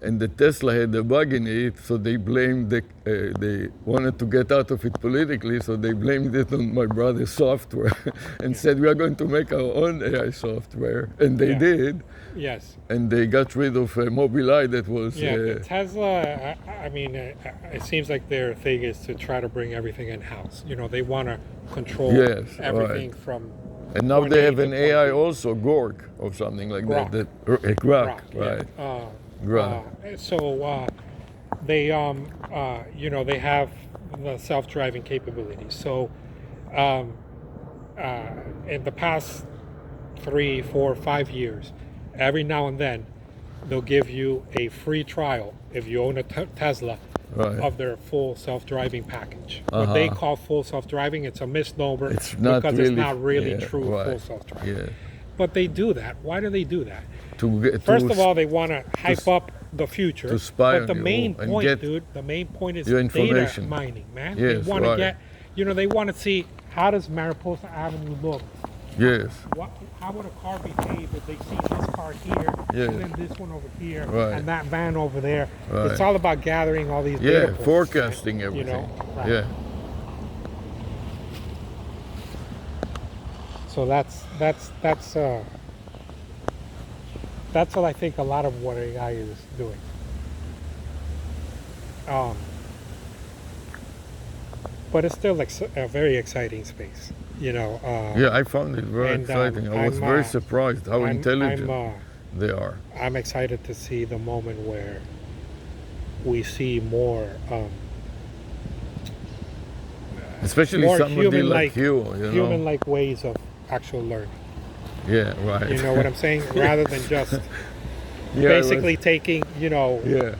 and the Tesla had a bug in it, so they blamed they wanted to get out of it politically, so they blamed it on my brother's software and said, we are going to make our own AI software. And they did. Yes. And they got rid of Mobileye that was... Tesla, I mean, it seems like their thing is to try to bring everything in-house. You know, they want to control everything from And now they have an AI point. also, Gork or something like Grok. that. Grok, right? Yeah. Grok. So they they have the self-driving capabilities. So in the past 3, 4, 5 years, every now and then they'll give you a free trial if you own a Tesla of their full self-driving package. What they call full self-driving, it's a misnomer It's not because really, it's not really yeah, true right. full self-driving. Yeah. But they do that. Why do they do that? To First of all, they want to hype up the future. to spy but on the you main and point, get dude, the main point is your data information. mining, man. Yes, they want to right. get, they want to see how does Mariposa Avenue look? Yes. How would a car behave if they see this car here, Yeah. and then this one over here, Right. and that van over there? Right. It's all about gathering all these data Yeah, points, forecasting right? everything. Right. Yeah. So that's what I think a lot of what AI is doing. But it's still like a very exciting space, Yeah, I found it very and, exciting. I was I'm, very surprised how intelligent they are. I'm excited to see the moment where we see more Especially more somebody like human-like you, human-like ways of actual learning. Yeah, right. You know what I'm saying? Rather than just Yeah, basically taking, yeah.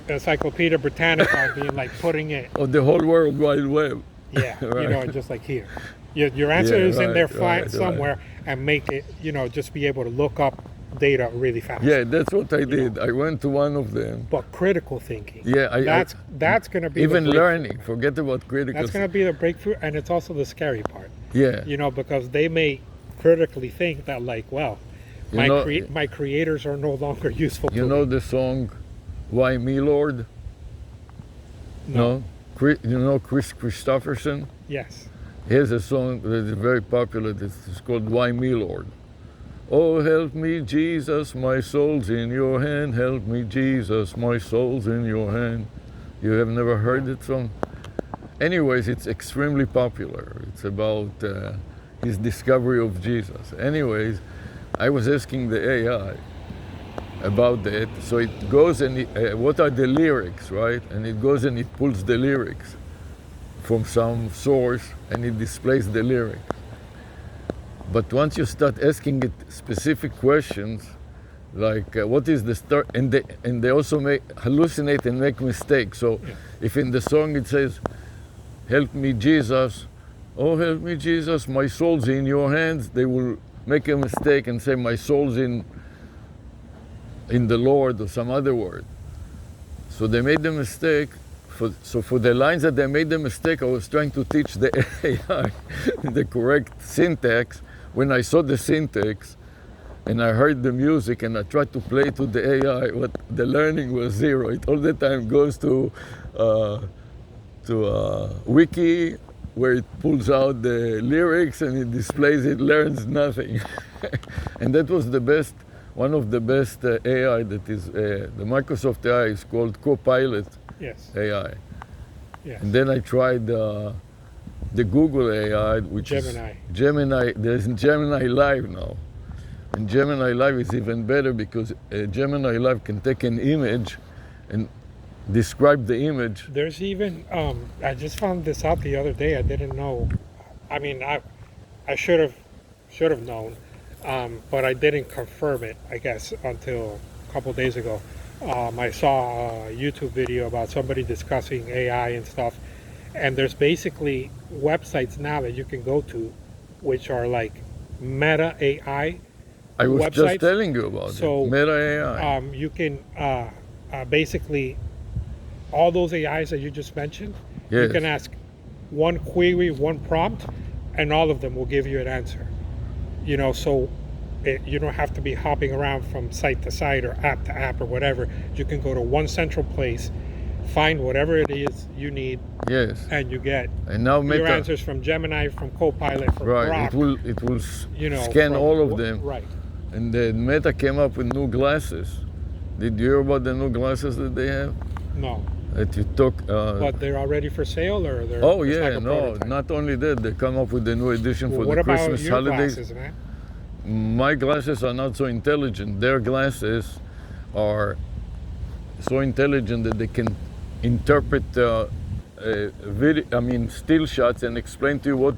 Encyclopedia Britannica and being like putting it, Of the whole World Wide Web. yeah, Right. just like here. Your answer Yeah, is in there right, somewhere, and make it, just be able to look up data really fast. Yeah, that's what I did. I went to one of them. But critical thinking. Yeah, that's going to be even the breakthrough. learning. Forget about critical. That's going to be the breakthrough, and it's also the scary part. Yeah. Because they may critically think that, like, well, my creators are no longer useful. You know the song, "Why Me, Lord"? No. You know Chris Christopherson? Yes. He has a song that is very popular. It's called "Why Me, Lord." Oh, help me, Jesus, my soul's in your hand. Help me, Jesus, my soul's in your hand. You have never heard that song? Anyways, it's extremely popular. It's about his discovery of Jesus. Anyways, I was asking the AI about that. So it goes and what are the lyrics, right? And it goes and it pulls the lyrics from some source and it displays the lyrics. But once you start asking it specific questions, like what is the start, and they also hallucinate and make mistakes. So if in the song it says, "Help me, Jesus," "Oh, help me, Jesus, my soul's in your hands," they will make a mistake and say, "My soul's in the Lord," or some other word. So they made the mistake. So for the lines that they made the mistake, I was trying to teach the AI the correct syntax. When I saw the syntax and I heard the music and I tried to play to the AI, what the learning was zero. It all the time goes to wiki, where it pulls out the lyrics and it displays it, learns nothing. And that was one of the best AI that is, the Microsoft AI is called Copilot AI. Yes. And then I tried the Google AI, which Gemini. is Gemini. There's Gemini Live now. And Gemini Live is even better because Gemini Live can take an image and describe the image. There's even, I just found this out the other day. I didn't know. I mean, I should have known, but I didn't confirm it, I guess, until a couple days ago. I saw a YouTube video about somebody discussing AI and stuff, and there's basically websites now that you can go to, which are like Meta AI. I was websites. just telling you about So, it. Meta AI. You can basically, all those AIs that you just mentioned, you Yes. can ask one query, one prompt, and all of them will give you an answer. So you don't have to be hopping around from site to site or app to app or whatever. You can go to one central place, find whatever it is you need, Yes. and you get And now your Meta. answers from Gemini, from Copilot, from Right. Grok. It will scan from all of them. Right. And then Meta came up with new glasses. Did you hear about the new glasses that they have? No. that you took. But they're already for sale, or they're? Oh it's yeah, like a no. prototype? Not only that, they come up with a new edition Well, for what the about Christmas your holidays. glasses, man? My glasses are not so intelligent. Their glasses are so intelligent that they can interpret still shots and explain to you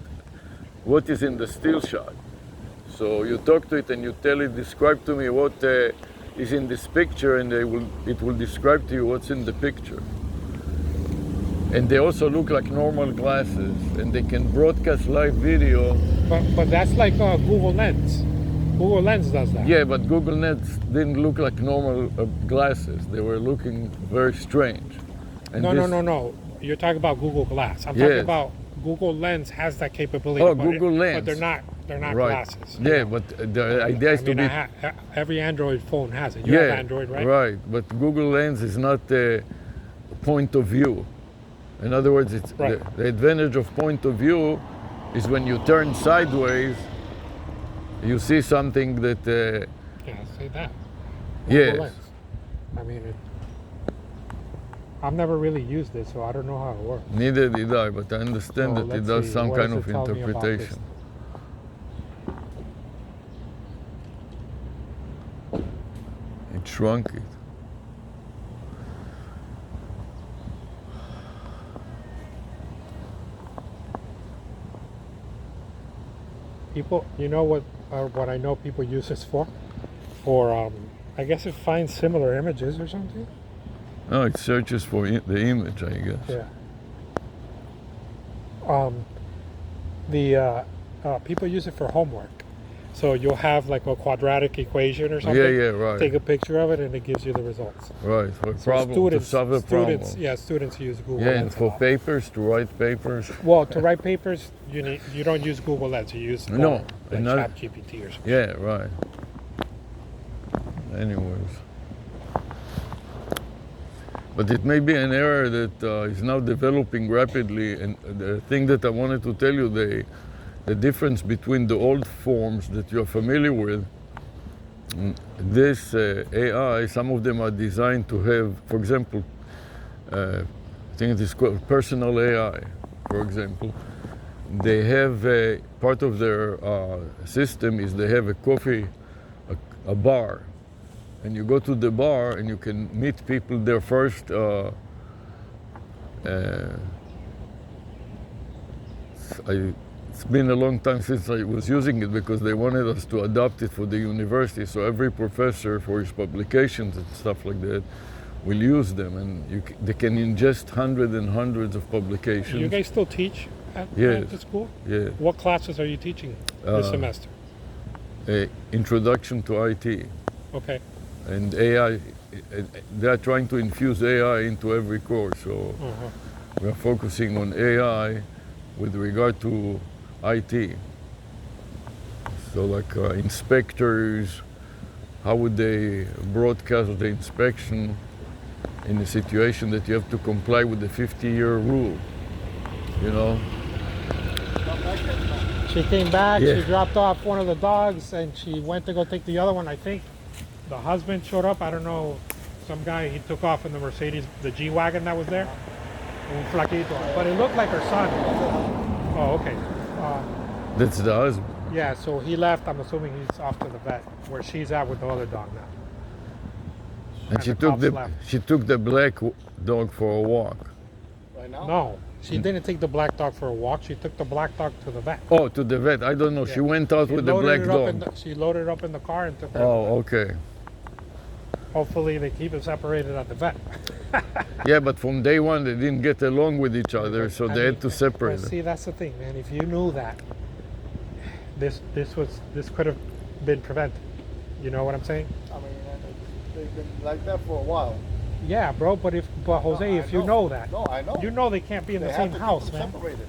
what is in the still shot. So you talk to it and you tell it, describe to me what is in this picture, and it will describe to you what's in the picture. And they also look like normal glasses, and they can broadcast live video. But that's like Google Lens. Google Lens does that. Yeah, but Google Lens didn't look like normal glasses. They were looking very strange. And No. You're talking about Google Glass. I'm talking about Google Lens has that capability. Oh, but Google Lens. But they're not Right. glasses. Yeah, but the idea is to be. Every Android phone has it. You have Android, right? Right. But Google Lens is not a point of view. In other words, it's the advantage of point of view is when you turn sideways, you see something that. Yeah, say that. Yes. Lens. I mean, I've never really used it, so I don't know how it works. Neither did I, but I understand So that it let's does see, some what kind does of it tell me about this? interpretation. It shrunk it. People, you know what I know people use this for? For I guess it finds similar images or something. No, it searches for the image, I guess. Yeah. People use it for homework. So you'll have like a quadratic equation or something. Yeah, right. Take a picture of it and it gives you the results. Right, for a So problem, to solve a problem. Students use Google Yeah, Lens and a for lot. papers, to write papers. Well, to write papers, you don't use Google Lens. You use No, like another- ChatGPT or something. Yeah, right. Anyways. But it may be an area that is now developing rapidly, and the thing that I wanted to tell you, the difference between the old forms that you're familiar with, this AI, some of them are designed to have, for example, I think it is called personal AI, for example. They have part of their system is they have a coffee, a bar. And you go to the bar and you can meet people there first. It's been a long time since I was using it because they wanted us to adopt it for the university. So every professor for his publications and stuff like that will use them, and they can ingest hundreds and hundreds of publications. You guys still teach at the school? Yeah. What classes are you teaching this semester? Introduction to IT. Okay. And AI, they are trying to infuse AI into every course. So we are focusing on AI with regard to IT. So like inspectors, how would they broadcast the inspection in a situation that you have to comply with the 50-year rule, you know? She came back, Yeah. she dropped off one of the dogs, and she went to go take the other one. I think the husband showed up. I don't know, some guy, he took off in the Mercedes, the G-Wagon that was there. Un flaquito. But it looked like her son. Oh, okay. That's the husband. Yeah, so he left. I'm assuming he's off to the vet, where she's at with the other dog now. And she the took cops left. she took the black dog for a walk. Right now? No, she didn't take the black dog for a walk. She took the black dog to the vet. Oh, to the vet. I don't know. She went out She with the loaded black it up in dog. she loaded it up in the car and took her. Oh, okay. Hopefully they keep it separated at the vet. Yeah, but from day one they didn't get along with each other, so they had to separate But them. see, that's the thing, man. If you knew that, this could have been prevented. You know what I'm saying? I mean, they've been like that for a while. Yeah, bro. But Jose, I if you know that, No, I know. you know they can't be in They the have same to keep house, them man. separated.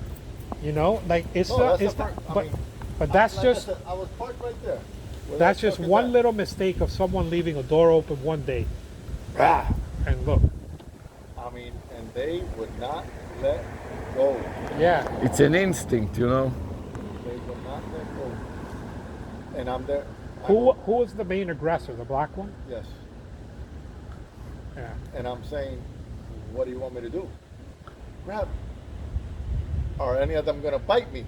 You know, like it's No, not, that's it's the not, part- I but mean, but that's Like I just said, I was parked right there. Where that's that just truck is one at. little mistake of someone leaving a door open one day. And look, I mean, and they would not let go. yeah, It's an instinct, you know. They would not let go. And I'm there. I who know- was the main aggressor? The black one? Yes. Yeah. And I'm saying, what do you want me to do? Grab. Are any of them gonna bite me?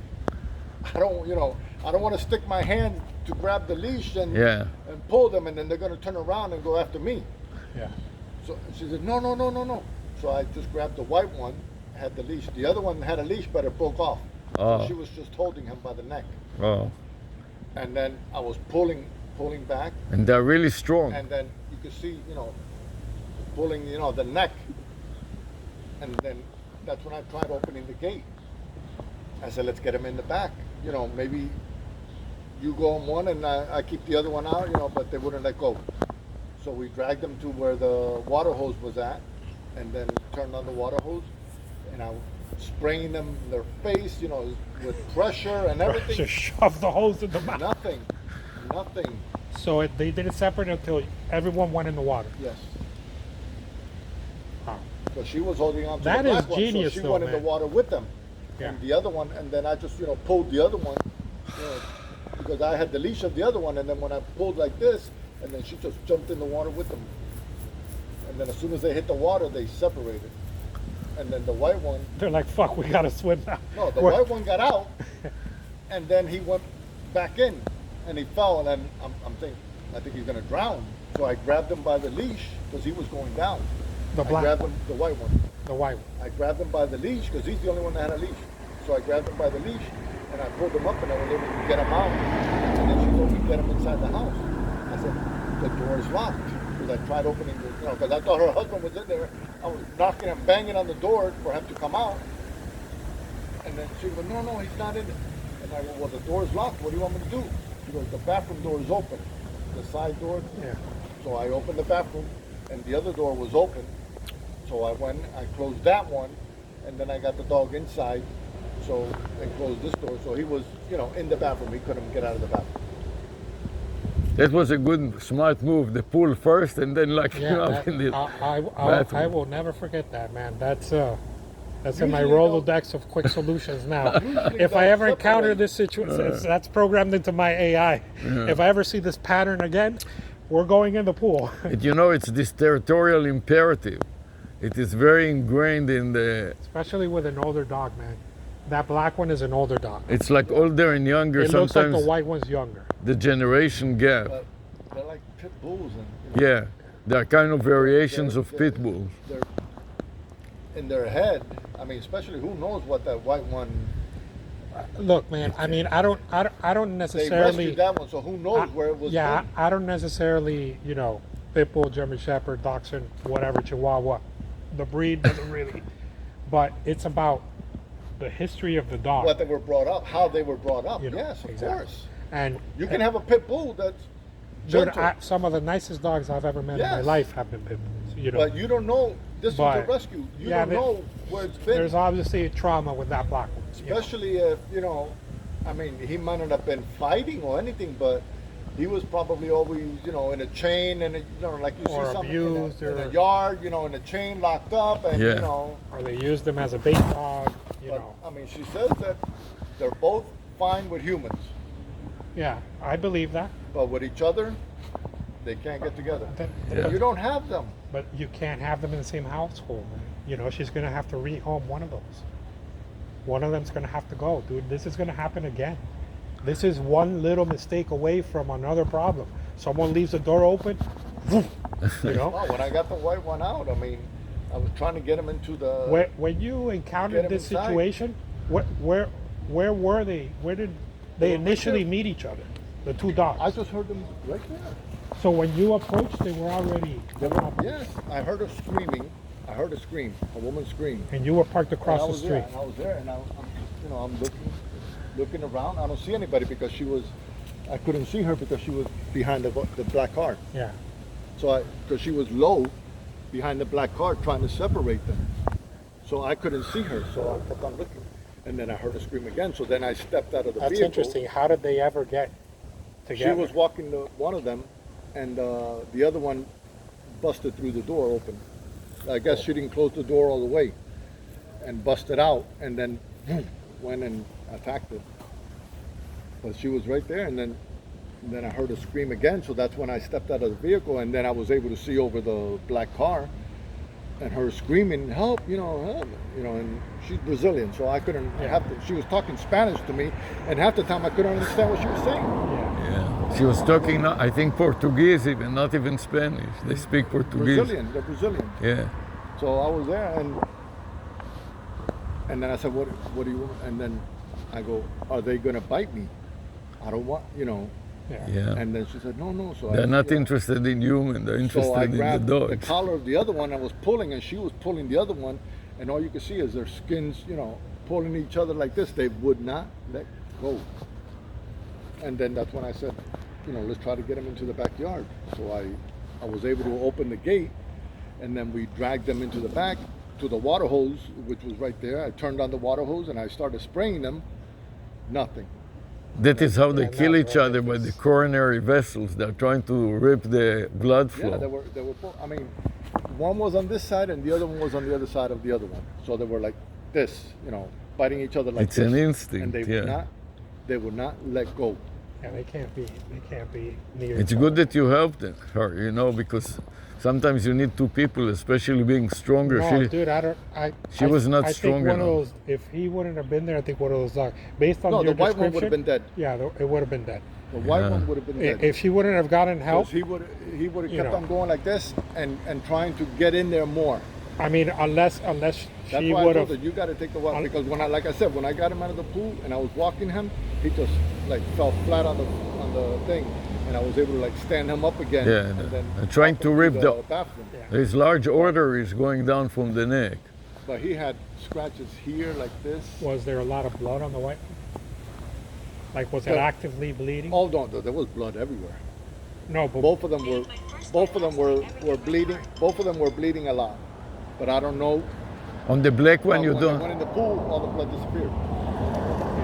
I don't want to stick my hand to grab the leash and pull them, and then they're gonna turn around and go after me. Yeah. So she said, no. So I just grabbed the white one, had the leash. The other one had a leash, but it broke off. Oh. So she was just holding him by the neck. Oh. And then I was pulling back. And they're really strong. And then you could see, pulling, the neck. And then that's when I tried opening the gate. I said, let's get him in the back. Maybe you go on one and I keep the other one out, but they wouldn't let go. So we dragged them to where the water hose was at, and then turned on the water hose, and I was spraying them in their face, with pressure and everything. Just shove the hose in the mouth. Nothing. So they did it separate until everyone went in the water. Yes. Wow. But she was holding on to That the is black one, genius, so she though, went in the man. water with them. Yeah. And the other one, and then I just, pulled the other one, because I had the leash of the other one, and then when I pulled like this, and then she just jumped in the water with them. And then as soon as they hit the water, they separated. And then the white one, They're like, fuck, we gotta swim now. no, the white one got out, and then he went back in, and he fell, and then I'm thinking, I think he's gonna drown. So I grabbed him by the leash, because he was going down. The I black grabbed him, the white one. The white one. I grabbed him by the leash, because he's the only one that had a leash. So I grabbed him by the leash, and I pulled him up, and I was able to get him out. And then she told me to get him inside the house. I said, the door is locked. Because I tried opening the, because I thought her husband was in there. I was knocking and banging on the door for him to come out. And then she goes, no, he's not in it. And I go, well, the door is locked. What do you want me to do? She goes, the bathroom door is open. The side door. Yeah. So I opened the bathroom, and the other door was open. So I went, I closed that one, and then I got the dog inside. So I closed this door. So he was, in the bathroom. He couldn't get out of the bathroom. That was a good, smart move. The pull first and then lock him Yeah, up in the I bathroom. will never forget that, man. That's in my Usually Rolodex of quick solutions now. Usually If I they'll ever encounter separate. this situation, that's programmed into my AI. If I ever see this pattern again, we're going in the pool. But it's this territorial imperative. It is very ingrained in the. Especially with an older dog, man. That black one is an older dog. It's like older and younger. It looks like Sometimes the white one's younger. the generation gap. But they're like pit bulls. And, Yeah, there are kind of variations of pit bulls. They're in their head. I mean, especially who knows what that white one. Look, man. I mean, I don't They necessarily. rescued that one, so who knows where it was. Yeah, been. I don't necessarily, pit bull, German Shepherd, Dachshund, whatever, Chihuahua. The breed doesn't really. But it's about the history of the dog. What they were brought up, how they were brought up. Yes, of exactly. course. And You can have a pit bull that's dude, gentle, some of the nicest dogs I've ever met in my Yes. life have been pit bulls. but you don't know. This was But- a rescue. You yeah, don't know where it's been. There's obviously a trauma with that black one. Especially if, I mean, he might not have been fighting or anything, but he was probably always, in a chain and, like you Or see something abused in a or- yard, in a chain locked up and, Yeah. Or they used them as a bait dog, but, I mean, she says that they're both fine with humans, Yeah, I believe that. but with each other, they can't get together. But- You don't have them. But you can't have them in the same household, man. She's going to have to rehome one of those. One of them's going to have to go, dude. This is going to happen again. This is one little mistake away from another problem. Someone leaves the door open, Well, when I got the white one out, I mean, I was trying to get him into the. When you Get encountered 'em this inside. situation, where were they? Where did they They were right initially there. meet each other? The two dogs. I just heard them right there. So when you approached, they were already. Yes, I heard her screaming. I heard a scream, a woman scream. And you were parked And across I the was street. there, and I was there, and I'm looking around. I don't see anybody because I couldn't see her because she was behind the black car. Yeah. So because she was low behind the black car trying to separate them. So I couldn't see her, so I kept on looking. And then I heard her scream again, so then I stepped out of the That's vehicle. interesting. How did they ever get She together? was walking to one of them, and the other one busted through the door open. I guess she didn't close the door all the way and busted out, and then went and attacked it. But she was right there, and then I heard her scream again, so that's when I stepped out of the vehicle, and then I was able to see over the black car, and her screaming, help, help, and she's Brazilian, so I couldn't she was talking Spanish to me, and half the time I couldn't understand what she was saying. Yeah. She was talking, I think, Portuguese even, not even Spanish. They speak Portuguese. They're Brazilian. Yeah. So I was there, and then I said, what do you want? And then I go, are they going to bite me? I don't want, Yeah. And then she said, no. So They're not interested in human, they're interested so I in the grabbed dogs. the collar of the other one, I was pulling, and she was pulling the other one, and all you could see is their skins, pulling each other like this. They would not let go. And then that's when I said, let's try to get them into the backyard. So I was able to open the gate, and then we dragged them into the back to the water hose, which was right there. I turned on the water hose, and I started spraying them. Nothing. That is how they kill each other, by the coronary vessels. They're trying to rip the blood flow. Yeah, they were. One was on this side, and the other one was on the other side of the other one. So they were like this, biting each other like It's this. an instinct, and they would not let go. Yeah, they can't be near. It's good that you helped her, because sometimes you need two people, especially being stronger. No, dude, She was not I strong think one enough. of those, if he wouldn't have been there, I think one of those dogs, based on No, your the white one description, would have been dead. yeah, it would have been dead. The white one would have been dead. If she wouldn't have gotten help, Because he would have kept on going like this and trying to get in there more. I mean, unless That's she why would I have. told her, you got to take the walk, because when I got him out of the pool and I was walking him, he just fell flat on the thing, and I was able to stand him up again. Yeah, and then trying to rip the bathroom. His large arteries going down from the neck. But he had scratches here like this. Was there a lot of blood on the white? Like, was it actively bleeding? Oh no, there was blood everywhere. No, but Both of them were bleeding. Both of them were bleeding a lot, but I don't know. On the black one, you When I don't. went in the pool, all the blood disappeared.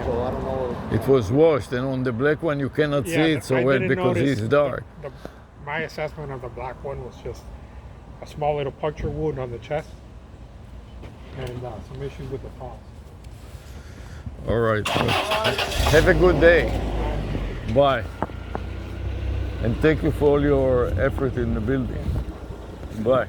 So I don't know. It was washed, and on the black one, you cannot see it so I well didn't because notice it's dark. My assessment of the black one was just a small little puncture wound on the chest and some issues with the pulse. All right. Have a good day. Bye. And thank you for all your effort in the building. Bye.